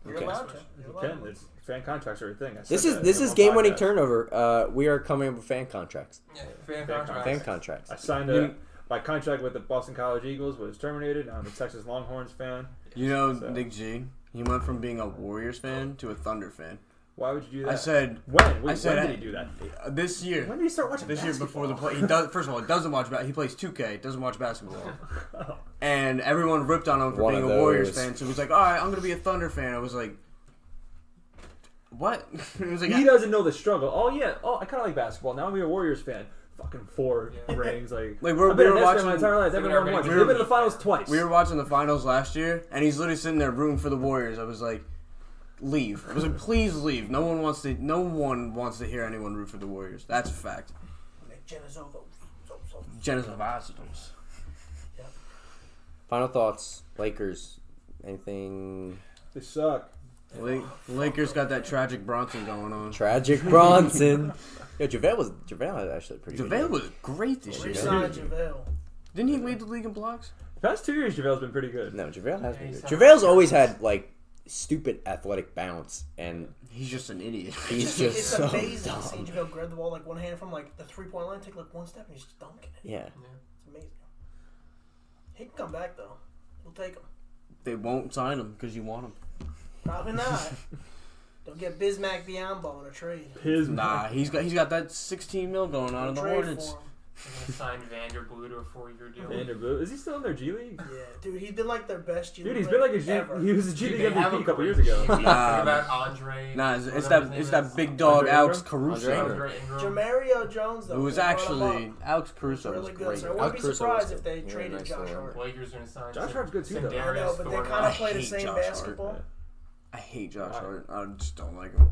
You're Okay. allowed to. You're You allowed can. to. It's, fan contracts are a thing. I said This that is in one game-winning podcast. turnover. We are coming up with fan contracts. Yeah, Fan fan contracts. Fan contracts. I signed my contract with the Boston College Eagles was terminated. Now I'm a Texas Longhorns fan. You know, So- Nick G, he went from being a Warriors fan to a Thunder fan. Why would you do that? I said when? Wait, I said when did he do that? This year. When did he start watching This year before the basketball? play, he does. First of all, he doesn't watch. He plays 2K. Doesn't watch basketball. And everyone ripped on him for One being of a Warriors those. fan. So he's like, "All right, I'm gonna be a Thunder fan." I was like, "What?" He was like, He doesn't know the struggle. Oh yeah. Oh, I kind of like basketball. Now I'm a Warriors fan. Fucking 4 Yeah. rings. Like Like, I've we been were a Nets fan watching- my entire life. I've we been were one once. making- They've been in the finals twice. We were watching the finals last year, and he's literally sitting there rooting for the Warriors. I was like, "Leave!" I was like, "Please leave." No one wants to hear anyone root for the Warriors. That's a fact. Nick Genezovo. Genesis Vacilos. Final thoughts. Lakers. Anything They suck. Lakers got that tragic Bronson going on. tragic? Bronson. Yeah, JaVale was actually pretty good. JaVale was great this year. Resign JaVale. Didn't he lead the league in blocks? The past 2 years, JaVale's been pretty good. No, JaVale has been he's good. not- JaVale's always had like stupid athletic bounce, and He's just an idiot. he's It's just so amazing to see dumb. JaVale grab the ball like one hand from like the 3-point line, take like one step, and he's just dunking it. Yeah. It's amazing. He can come back though. We'll take him. They won't sign him because you want him. Probably not. Don't get Bismack Biyombo in a trade. His Nah, he's got that 16 mil going on in the Trade Hornets. for him. They're gonna sign Vanderbilt to a 4-year deal. Vanderbilt. Is he still in their G League? Yeah, dude, he's been like their best G Dude, League he's been like a G. ever. He was a G Dude, League they have MVP a couple great years ago. team. Nah. Think about Andre. Nah, it's whatever that his name it's that is. big dog Andre Alex Ingram? Caruso, Andre Ingram. Jamario Jones though. who was they brought him actually up. Alex Caruso really was good. great. So I wouldn't Alex be Caruso surprised was if they good. traded Nice Josh little- Hart. Lakers are gonna sign. Josh Hart's good too, though. I know, Sindarius but they Thornton. kind I of play the hate same Josh Hart. basketball. I hate Josh Why? Hart. I just don't like him.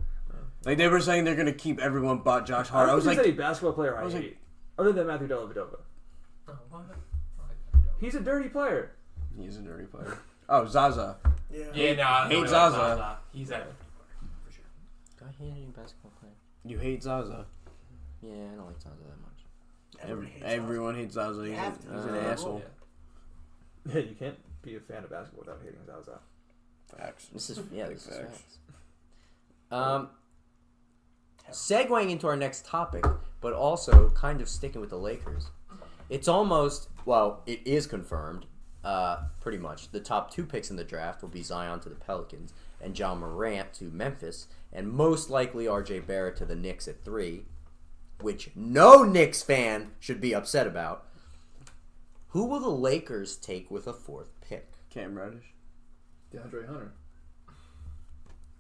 Like they were saying they're gonna keep everyone but Josh I Hart. I don't was think like, there's any basketball player I was like- hate. Other than Matthew Dellavedova. Oh, what? He's a dirty player. he's a dirty player. Oh, Zaza. Yeah. Yeah, no, I Hate don't Zaza. like Zaza. He's a for sure. Do I hate any basketball player? You hate Zaza. Yeah, I don't like Zaza that much. Everybody hates Everyone hates Zaza. You have He's to. an Uh, asshole. Yeah, you can't be a fan of basketball without hating Zaza. Facts. This is Big this is facts. facts. Segueing into our next topic, but also kind of sticking with the Lakers. It's almost it is confirmed. Pretty much the top 2 picks in the draft will be Zion to the Pelicans and John Morant to Memphis, and most likely R.J. Barrett to the Knicks at 3, which no Knicks fan should be upset about. Who will the Lakers take with a 4th pick? Cam Reddish. DeAndre Hunter.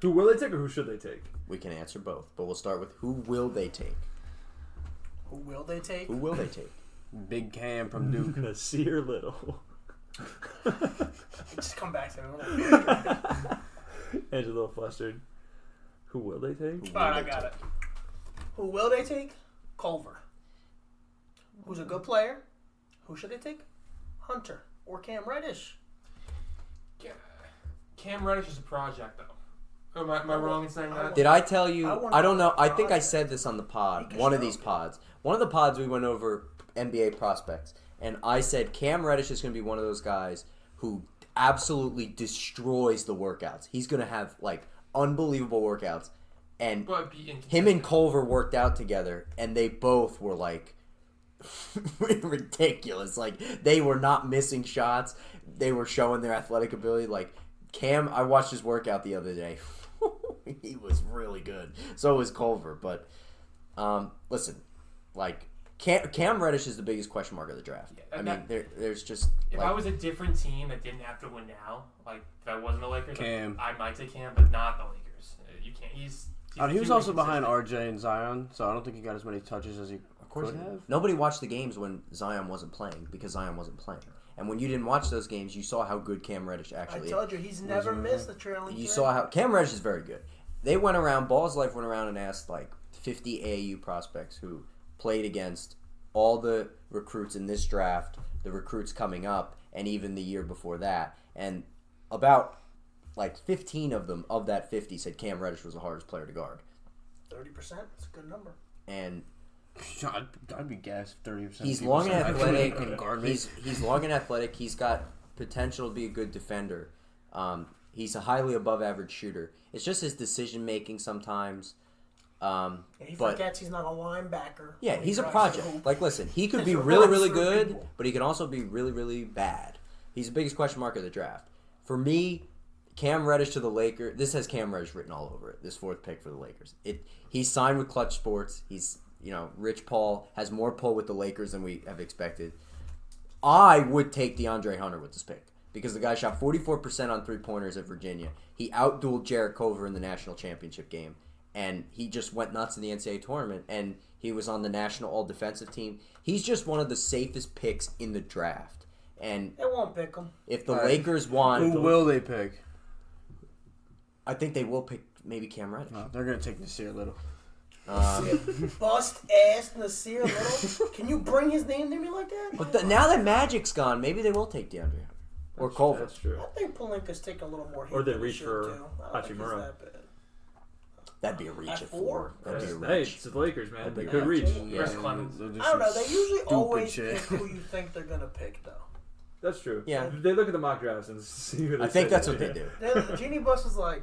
Who will they take or who should they take? We can answer both, but we'll start with who will they take? Who will they take? Who will they take? Big Cam from Duke. Nasir Little. Just come back to me. Ed's a little flustered. Who will they take? All right, I got it. Who will they take? Culver. Who's a good player? Who should they take? Hunter or Cam Reddish. Cam Reddish is a project, though. Am I wrong in saying that? Did I tell you? I want I don't know. I to think I project. said this on the pod. He One of can these show. pods. One of the pods we went over NBA prospects, and I said Cam Reddish is going to be one of those guys who absolutely destroys the workouts. He's going to have like unbelievable workouts, and But be him inconsistent. and Culver worked out together, and they both were like ridiculous. Like they were not missing shots. They were showing their athletic ability. Like Cam, I watched his workout the other day. He was really good. So was Culver. But listen, like Cam Reddish is the biggest question mark of the draft. Yeah, I and mean, that- there's just If like, I was a different team that didn't have to win now, like if I wasn't a Lakers, Cam. I might take Cam, but not the Lakers. You can't. He's He was too also behind inconsistent. RJ and Zion, so I don't think he got as many touches as he course Could they did. have. Nobody watched the games when Zion wasn't playing because Zion wasn't playing. And when you didn't watch those games, you saw how good Cam Reddish I actually is. told you, he's never missed the trailing You three. saw how Cam Reddish is very good. They went around, Balls Life went around and asked like 50 AAU prospects who played against all the recruits in this draft, the recruits coming up, and even the year before that. And about like 15 of them, of that 50, said Cam Reddish was the hardest player to guard. 30%. That's a good number. And I'd be gassed 30%. he's long and athletic. Couldn't guard me. He's long and athletic. He's got potential to be a good defender. He's a highly above average shooter. It's just his decision making sometimes. And he But forgets he's not a linebacker. yeah, when he he's a tries to project. hoop. Like, listen, he could be That's really, what really works for good, people. but he can also be really, really bad. He's the biggest question mark of the draft. For me, Cam Reddish to the Lakers. This has Cam Reddish written all over it. This fourth pick for the Lakers. He's signed with Clutch Sports. He's Rich Paul has more pull with the Lakers than we have expected. I would take DeAndre Hunter with this pick because the guy shot 44% on 3-pointers at Virginia. He outdueled Jarrett Culver in the national championship game, and he just went nuts in the NCAA tournament, and he was on the national all-defensive team. He's just one of the safest picks in the draft. And They won't pick him. if the Lakers want, Who will they pick? I think they will pick maybe Cam Reddish. No, they're gonna take Nasir Little. Bust ass Nasir Little. Can you bring his name to me like that? But now that Magic's gone, maybe they will take DeAndre Hunter or Culver. That's true. I think Palinka's taking a little more heat Or they than he reach should, for too. I don't think he's Hachimura. that bad. That'd be a reach At at 4? 4. That'd be a Hey, reach. it's the Lakers, man. That'd They be could a reach. reach. Chris Clemens. they'll do I don't know. some They usually stupid always shit. pick who you think they're gonna pick, though. That's true. Yeah. They look at the mock drafts and see who they I think say that's they what they do. do. Then Genie Bus is like,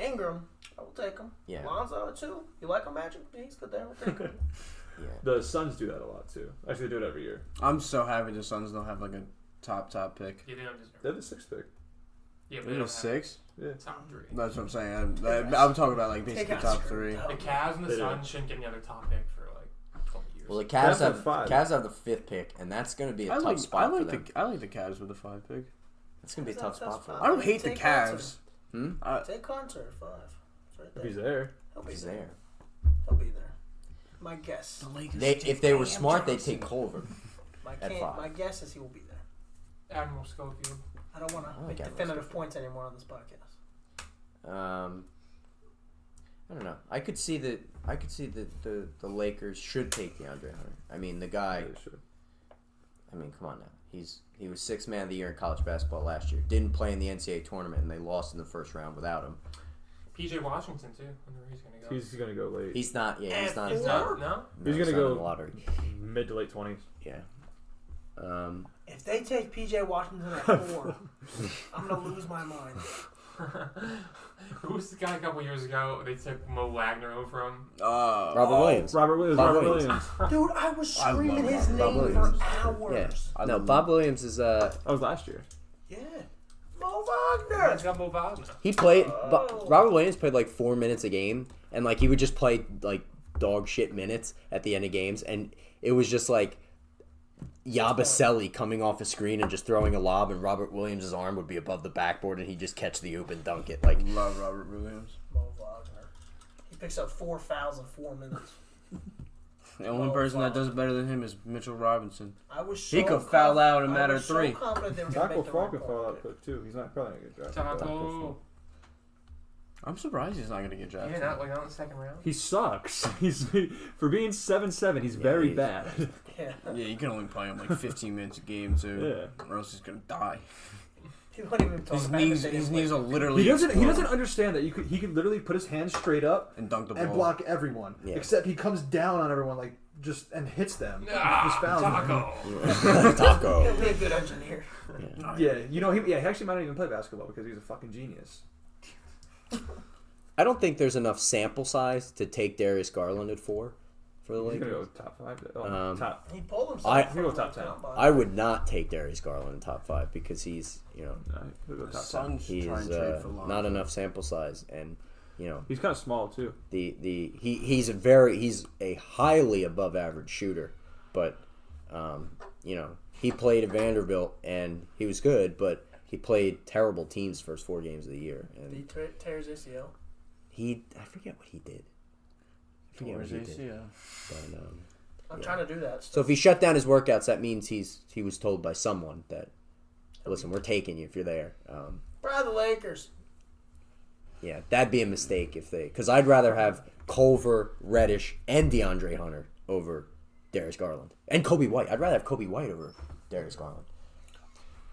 Ingram, I will take him. Yeah. Lonzo too. You like him, Magic? He's good there. We'll take him. Yeah. The Suns do that a lot too. Actually, they do it every year. I'm so happy the Suns don't have like a top pick. Yeah, they don't deserve. They're the 6th pick. Yeah, but they They're don't have 6. Yeah. top 3. That's what I'm saying. I'm talking about like basically got top screwed 3. up. The Cavs and the They do. Suns shouldn't get another top pick for like 20 years. Well, the Cavs Cavs have have 5. Cavs have the 5th pick, and that's going to be a tough spot for them. I like the Cavs with the 5 pick. It's going to be a tough That's spot for fine. them. I don't hate the Take Cavs. Take Hunter at 5. It's right If there. he's there. He'll be He's there. there. He'll be there. My guess. If they were smart, they'd take Culver. at 5. My guess is he will be there. Admiral Schofield. I don't want to like make Admiral definitive points anymore on this podcast. I don't know. I could see that the Lakers should take DeAndre Hunter. I mean, the guy. They should. I mean, come on now. He was 6th man of the year in college basketball last year. Didn't play in the NCAA tournament, and they lost in the first round without him. PJ Washington too. I wonder where he's gonna go. He's gonna go late. He's not. Yeah, he's not. He's not. No. no, He's gonna not go- in the lottery. Mid to late 20s. Yeah. If they take PJ Washington at 4, I'm gonna lose my mind. Who was the guy a couple years ago? They took Mo Wagner over him. Robert Williams. Robert Williams. Bob Robert Williams. Williams. Dude, I was I screaming love his Bob name for Williams. hours. Yeah. No, Bob Williams is That was last year. Yeah. Mo He's Wagner. got Mo Wagner. he played. Oh. Robert Williams played like 4 minutes a game, and like he would just play like dog shit minutes at the end of games, and it was just like Yabusele coming off a screen and just throwing a lob, and Robert Williams' arm would be above the backboard, and he'd just catch the oop and dunk it. Like, Love Robert Williams. Mo Wagner. He picks up 4 fouls in 4 minutes. The only person that does it better than him is Mitchell Robinson. I was so He could foul out in a matter I of was 3. So confident they were gonna Taco make the Fall right can call. fall out quick too. He's not probably gonna get drafted. Taco. I'm surprised he's not going to get Yeah, drafted. not in the second round. He sucks. He's for being 7'7". He's very he's- bad. Yeah. Yeah, you can only play him like 15 minutes a game too, Yeah. or else he's going to die. He won't even talk His about it. knees, They his didn't knees play. will literally He explode doesn't understand that he could literally put his hands straight up and dunk the ball. and block everyone. Yeah. Except he comes down on everyone like just and hits them. Just fouls them. Taco. Taco. He'll be a good engineer. Yeah, you know he actually might not even play basketball because he's a fucking genius. I don't think there's enough sample size to take Darius Garland at 4 for the He's gonna Lakers. go top 5. Oh, top. He pulled himself. I- from He'll go the top 10. top I would not take Darius Garland in top 5 because he's, No, he'll go The top 10. Suns he's try and trade for Lonzo. not enough sample size, and He's kind of small too. he's a highly above average shooter, but he played at Vanderbilt and he was good, but he played terrible teams first 4 games of the year, He and tears ACL. I forget what he did. I forget what he did. ACL. But I'm trying to do that. So if he shut down his workouts, that means he was told by someone that, listen, we're taking you if you're there. Brad, the Lakers. Yeah, that'd be a mistake because I'd rather have Culver, Reddish, and DeAndre Hunter over Darius Garland and Kobe White. I'd rather have Kobe White over Darius Garland.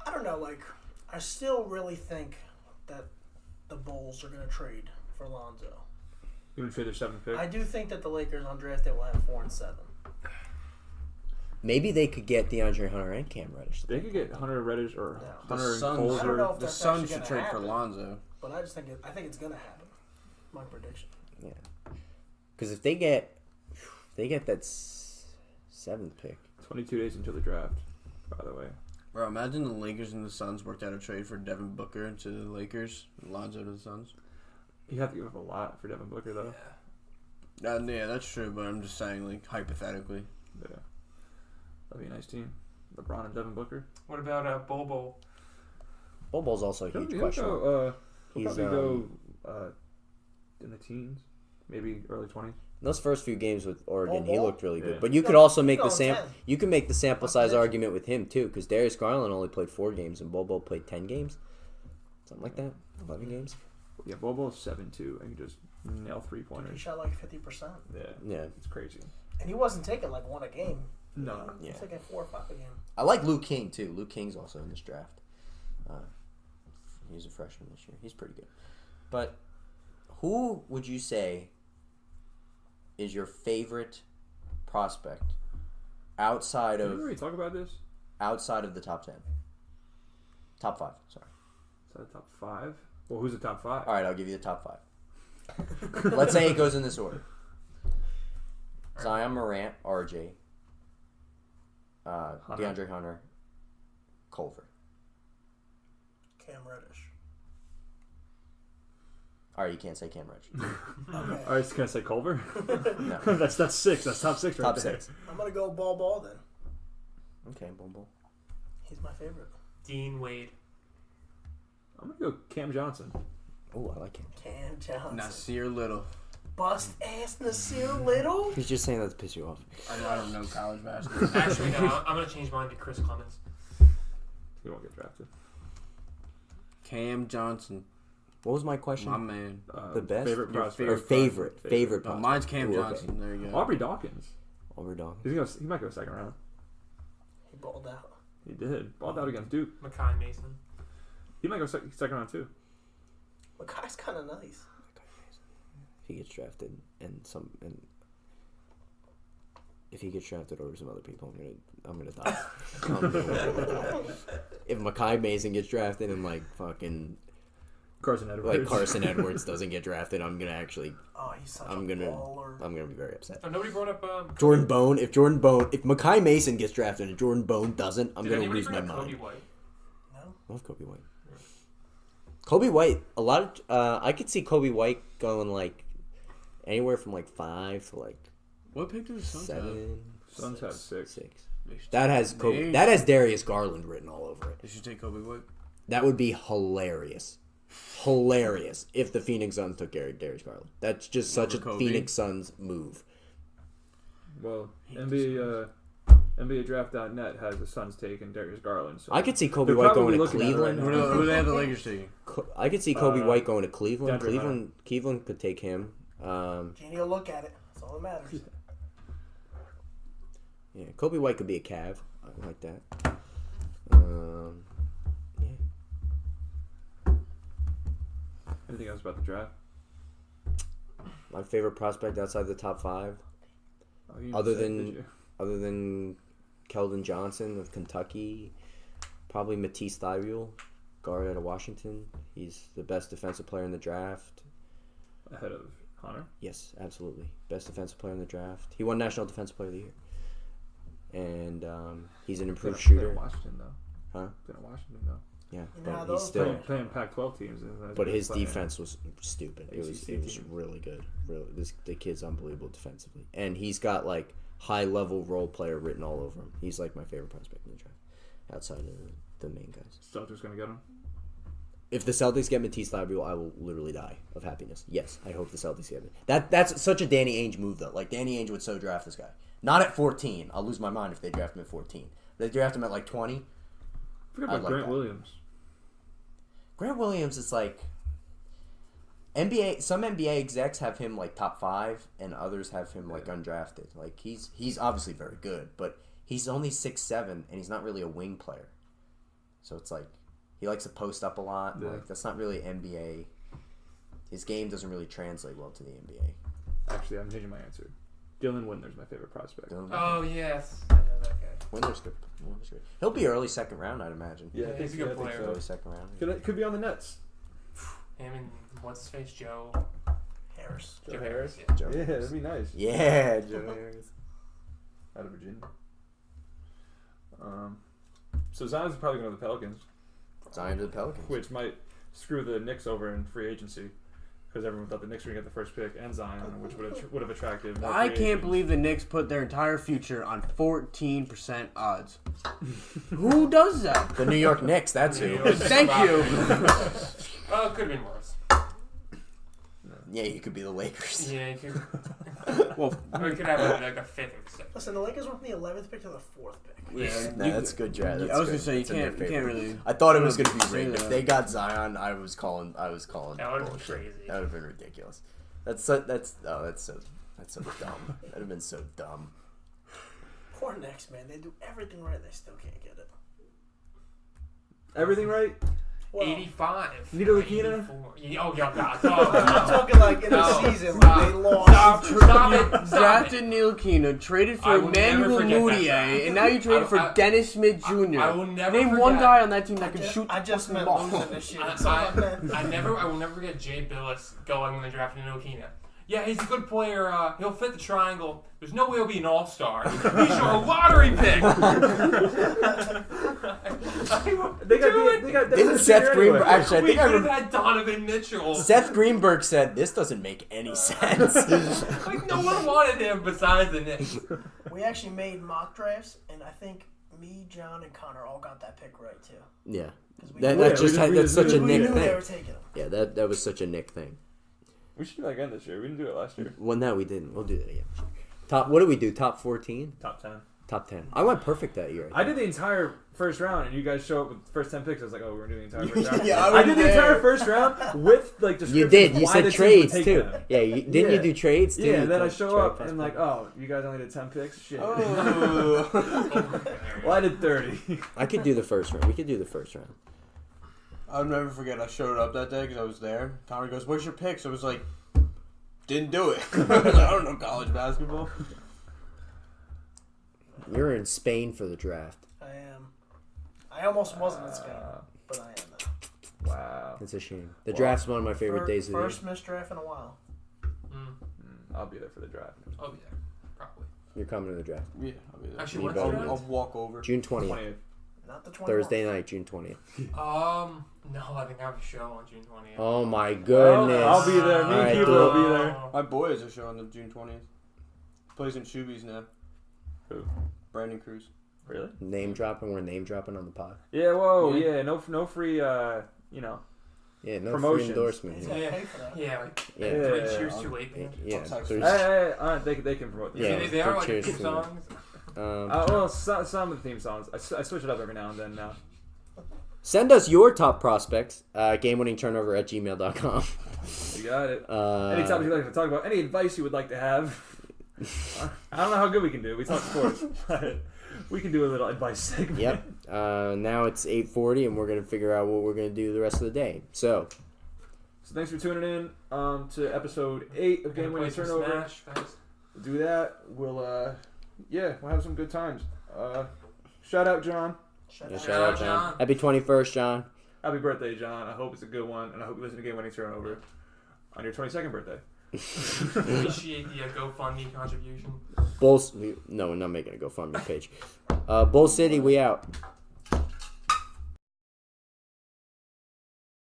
I don't know. Like, I still really think that the Bulls are going to trade for Lonzo. You want to trade their 7th pick? I do think that the Lakers undrafted will have 4 and 7. Maybe they could get DeAndre Hunter and Cam Reddish. They could get Hunter Reddish or Yeah. Hunter and Suns- Culver. I don't know if The that's Suns actually should gonna trade for happen, Lonzo. but I think it's going to happen. My prediction. Yeah, because if they get that 7th pick. 22 days until the draft, by the way. Bro, imagine the Lakers and the Suns worked out a trade for Devin Booker to the Lakers, and Lonzo to the Suns. You have to give up a lot for Devin Booker, though. Yeah, that's true, but I'm just saying, like, hypothetically. Yeah. That'd be a nice team. LeBron and Devin Booker. What about Bobo? Bobo's also a huge question. He'll He's, probably go in the teens, maybe early 20s. Those first few games with Oregon, he Bobo? looked really good. Yeah. But you No, could also make no, the 10. You can make the sample What's size the argument with him too, because Darius Garland only played 4 games and Bobo played 10 games, something like that, 11 games. Yeah, Bobo's 7'2", and he just nail He 3-pointers. shot like 50%. Yeah, Yeah, it's crazy. And he wasn't taking like 1 a game. No. He was Yeah. taking 4 or 5 a game. I like Luke King too. Luke King's also in this draft. He's a freshman this year. He's pretty good. But who would you say is your favorite prospect outside Did we of already talk about this? the top 10? Top 5, sorry. Is that the top 5? Well, who's the top 5? All right, I'll give you the top 5. Let's say it goes in this order. Zion Morant, RJ, DeAndre Hunter, Culver. Cam Reddish. All right, you can't say Cam Reddish. Okay. I was going to say Culver. No. That's 6. That's top 6 right Top there. 6. I'm going to go Ball then. Okay, boom, boom. He's my favorite. Dean Wade. I'm going to go Cam Johnson. Oh, I like him. Cam Johnson. Nasir Little. Bust ass Nasir Little. He's just saying that to piss you off. I don't know college basketball. Actually, no, I'm going to change mine to Chris Clemens. He won't get drafted. Cam Johnson, What was my question? my man. The best? Favorite Your prospect. Or favorite Oh, prospect. mine's Cam Ooh, okay. Johnson. There you go. Aubrey Dawkins. Over dog. He might go 2nd round. He balled out. He did. Balled out against Duke. Makai Mason. He might go 2nd round too. Makai's kind of nice. If he gets drafted and if he gets drafted over some other people, I'm gonna die. I'm gonna die. If Makai Mason gets drafted and like fucking Carson Edwards. like Carson Edwards doesn't get drafted, I'm gonna actually Oh, he's such I'm a gonna baller. be very upset. Oh, nobody brought up. If Makai Mason gets drafted and Jordan Bone doesn't, I'm Did gonna anybody lose bring my up mind. Kobe White? No? I love Kobe White. Kobe White, a lot of I could see Kobe White going like anywhere from like 5 to like What pick did the Suns have? 7, Suns have 6. 6. They should That take- has Kobe. they- That has Darius Garland written all over it. They should take Kobe White. That would be hilarious. Hilarious if the Phoenix Suns took Darius Garland. That's just such a Over Kobe? Phoenix Suns move. Well, NBA Draft.net has the Suns taking Darius Garland. So I could see Kobe they're White probably going to looking at it right Cleveland. now. Who do they have the Lakers taking? I could see Kobe White going to Cleveland. DeAndre Cleveland could take him. Genie will look at it. That's all that matters. Yeah, Kobe White could be a Cav. I like that. Yeah. Anything else about the draft? My favorite prospect outside the top 5, Oh, you Other said, than- did you? other than Keldon Johnson of Kentucky, probably Matisse Thybulle, guard out of Washington. He's the best defensive player in the draft. Ahead of Hunter. Yes, absolutely. Best defensive player in the draft. He won National Defensive Player of the Year. And he's an improved Playing shooter. Washington though. Huh? Playing Washington though. Yeah, You know how but those he's still. Playing Pac-12 teams. But his defense was stupid. It was ACC team. really good. Really, the kid's unbelievable defensively, and he's got like high level role player written all over him. He's like my favorite prospect in the draft, outside of the main guys. Celtics gonna get him. If the Celtics get Matisse Thybulle, I will literally die of happiness. Yes, I hope the Celtics get him. That's such a Danny Ainge move though. Like Danny Ainge would so draft this guy. Not at 14. I'll lose my mind if they draft him at 14. If they draft him at like 20. Forget I about like Grant that. Williams. Grant Williams is like NBA. Some NBA execs have him like top 5, and others have him like undrafted. Like he's obviously very good, but he's only 6'7", and he's not really a wing player. So it's like he likes to post up a lot. Yeah. Like that's not really NBA. His game doesn't really translate well to the NBA. Actually, I'm changing my answer. Dylan Windler's my favorite prospect. Oh yes, I know that guy. Winner's good. He'll be early second round, I'd imagine. Yeah, I Yeah, think, he's a good I think player. so. Early second round. Could be on the Nets. Him and what's his face, Joe Harris. Joe Harris? Yeah. Joe Yeah, Harris. that'd be nice. Yeah, Joe Harris. Out of Virginia. So Zion's probably going to the Pelicans, Zion to the Pelicans. which might screw the Knicks over in free agency because everyone thought the Knicks were going to get the first pick and Zion, which would have attracted more I free can't agents. believe the Knicks put their entire future on 14% odds. Who does that? The New York Knicks, that's who. Thank you. Oh, it could have been worse. Yeah, you could be the Lakers. Yeah, you could. Well, Or it could have like a 5th or 6th. Listen, the Lakers went from the 11th pick to the 4th pick. yeah, No, that's good, Jared. That's I was good. gonna say you That's in their can't favor. really. I thought it was gonna be say rigged. If that. they got Zion, I was calling. That would've been bullshit. crazy. That would have been ridiculous. That's so dumb. That'd have been so dumb. Poor Knicks, man. They do everything right, they still can't get it. Everything right? Well, 85. Nito Akina? 84. Oh, yeah, God. I'm not talking like in a No. season Stop. when they lost. Stop it. Stop it. Drafted Neil Keenan, traded I for will never Emmanuel forget that Mudiay, draft. and now you traded for I- Dennis Smith Jr. I will never Name forget. one guy on that team that can shoot. I just fucking meant ball. losing this year. That's all I meant. I will never forget Jay Billis going when they drafted Nokina. Yeah, he's a good player. He'll fit the triangle. There's no way he'll be an all-star. He's a lottery pick. Didn't Seth Greenberg? Actually, I We think I could have remember. had Donovan Mitchell. Seth Greenberg said this doesn't make any sense. Like, no one wanted him besides the Knicks. We actually made mock drafts, and I think me, John, and Connor all got that pick right, too. Yeah, 'Cause we that, knew- that's just we that's such a knew- we Nick knew they thing. were taking him. Yeah, that was such a Nick thing. We should do that again this year. We didn't do it last year. Well, no, we didn't. We'll do that again. Top. What did we do? Top 14? Top 10. Top 10. I went perfect that year. I did the entire first round, and you guys show up with the first 10 picks. I was like, oh, we're doing the entire first round. Yeah, I did was the there. entire first round with, like, descriptions You did. of You why said the teams trades would take too. them. Yeah, didn't you do trades too? Yeah, You and then I did show trade up, plus and plus. like, oh, you guys only did 10 picks? Shit. Oh. Well, I did 30. I could do the first round. We could do the first round. I'll never forget. I showed up that day because I was there. Connor goes, "Where's your picks?" I was like, "Didn't do it." I was like, I don't know college basketball. You're in Spain for the draft. I am. I almost wasn't in Spain, but I am now. Wow. It's a shame. The draft's one of my favorite days of the year. First missed draft in a while. I'll be there for the draft. I'll be there, probably. You're coming to the draft. Yeah, I'll be there. Actually, You what's vote the on I'll draft? walk over. June 20th. 20th. Not the 21st. Thursday night, June 20th. No, I think I have a show on June 20th. Oh my goodness. I'll be there. Me and Alright, Cuba will be there. My boy has a show on the June 20th. Plays in Shubies now. Who? Brandon Cruz. Really? Name dropping. We're name dropping on the pod. Yeah, whoa, Yeah. yeah. No free, you know. Yeah, no Promotions. free endorsement. He's here. gonna pay for that. Yeah, like Yeah. Yeah. 3 cheers too late. Man. Yeah. I'll text there's- Hey, they can promote. Yeah. they are like cheers two for- songs. Well, some of the theme songs. I switch it up every now and then now. Send us your top prospects. GameWinningTurnover@gmail.com. You got it. Uh, Any topic you'd like to talk about, any advice you would like to have. I don't know how good we can do. We talk sports, but we can do a little advice segment. Yep. Now it's 8:40, and we're gonna figure out what we're gonna do the rest of the day. So, So thanks for tuning in to episode 8 of Game Winning Play some Turnover. Smash, guys. We'll do that. We'll have some good times. Shout out John. Shut yeah, up. shout out, John. Happy 21st, John. Happy birthday, John. I hope it's a good one, and I hope you listen to Game Winning Turnover on your 22nd birthday. Appreciate the GoFundMe contribution. No, we're not making a GoFundMe page. Bull City, we out.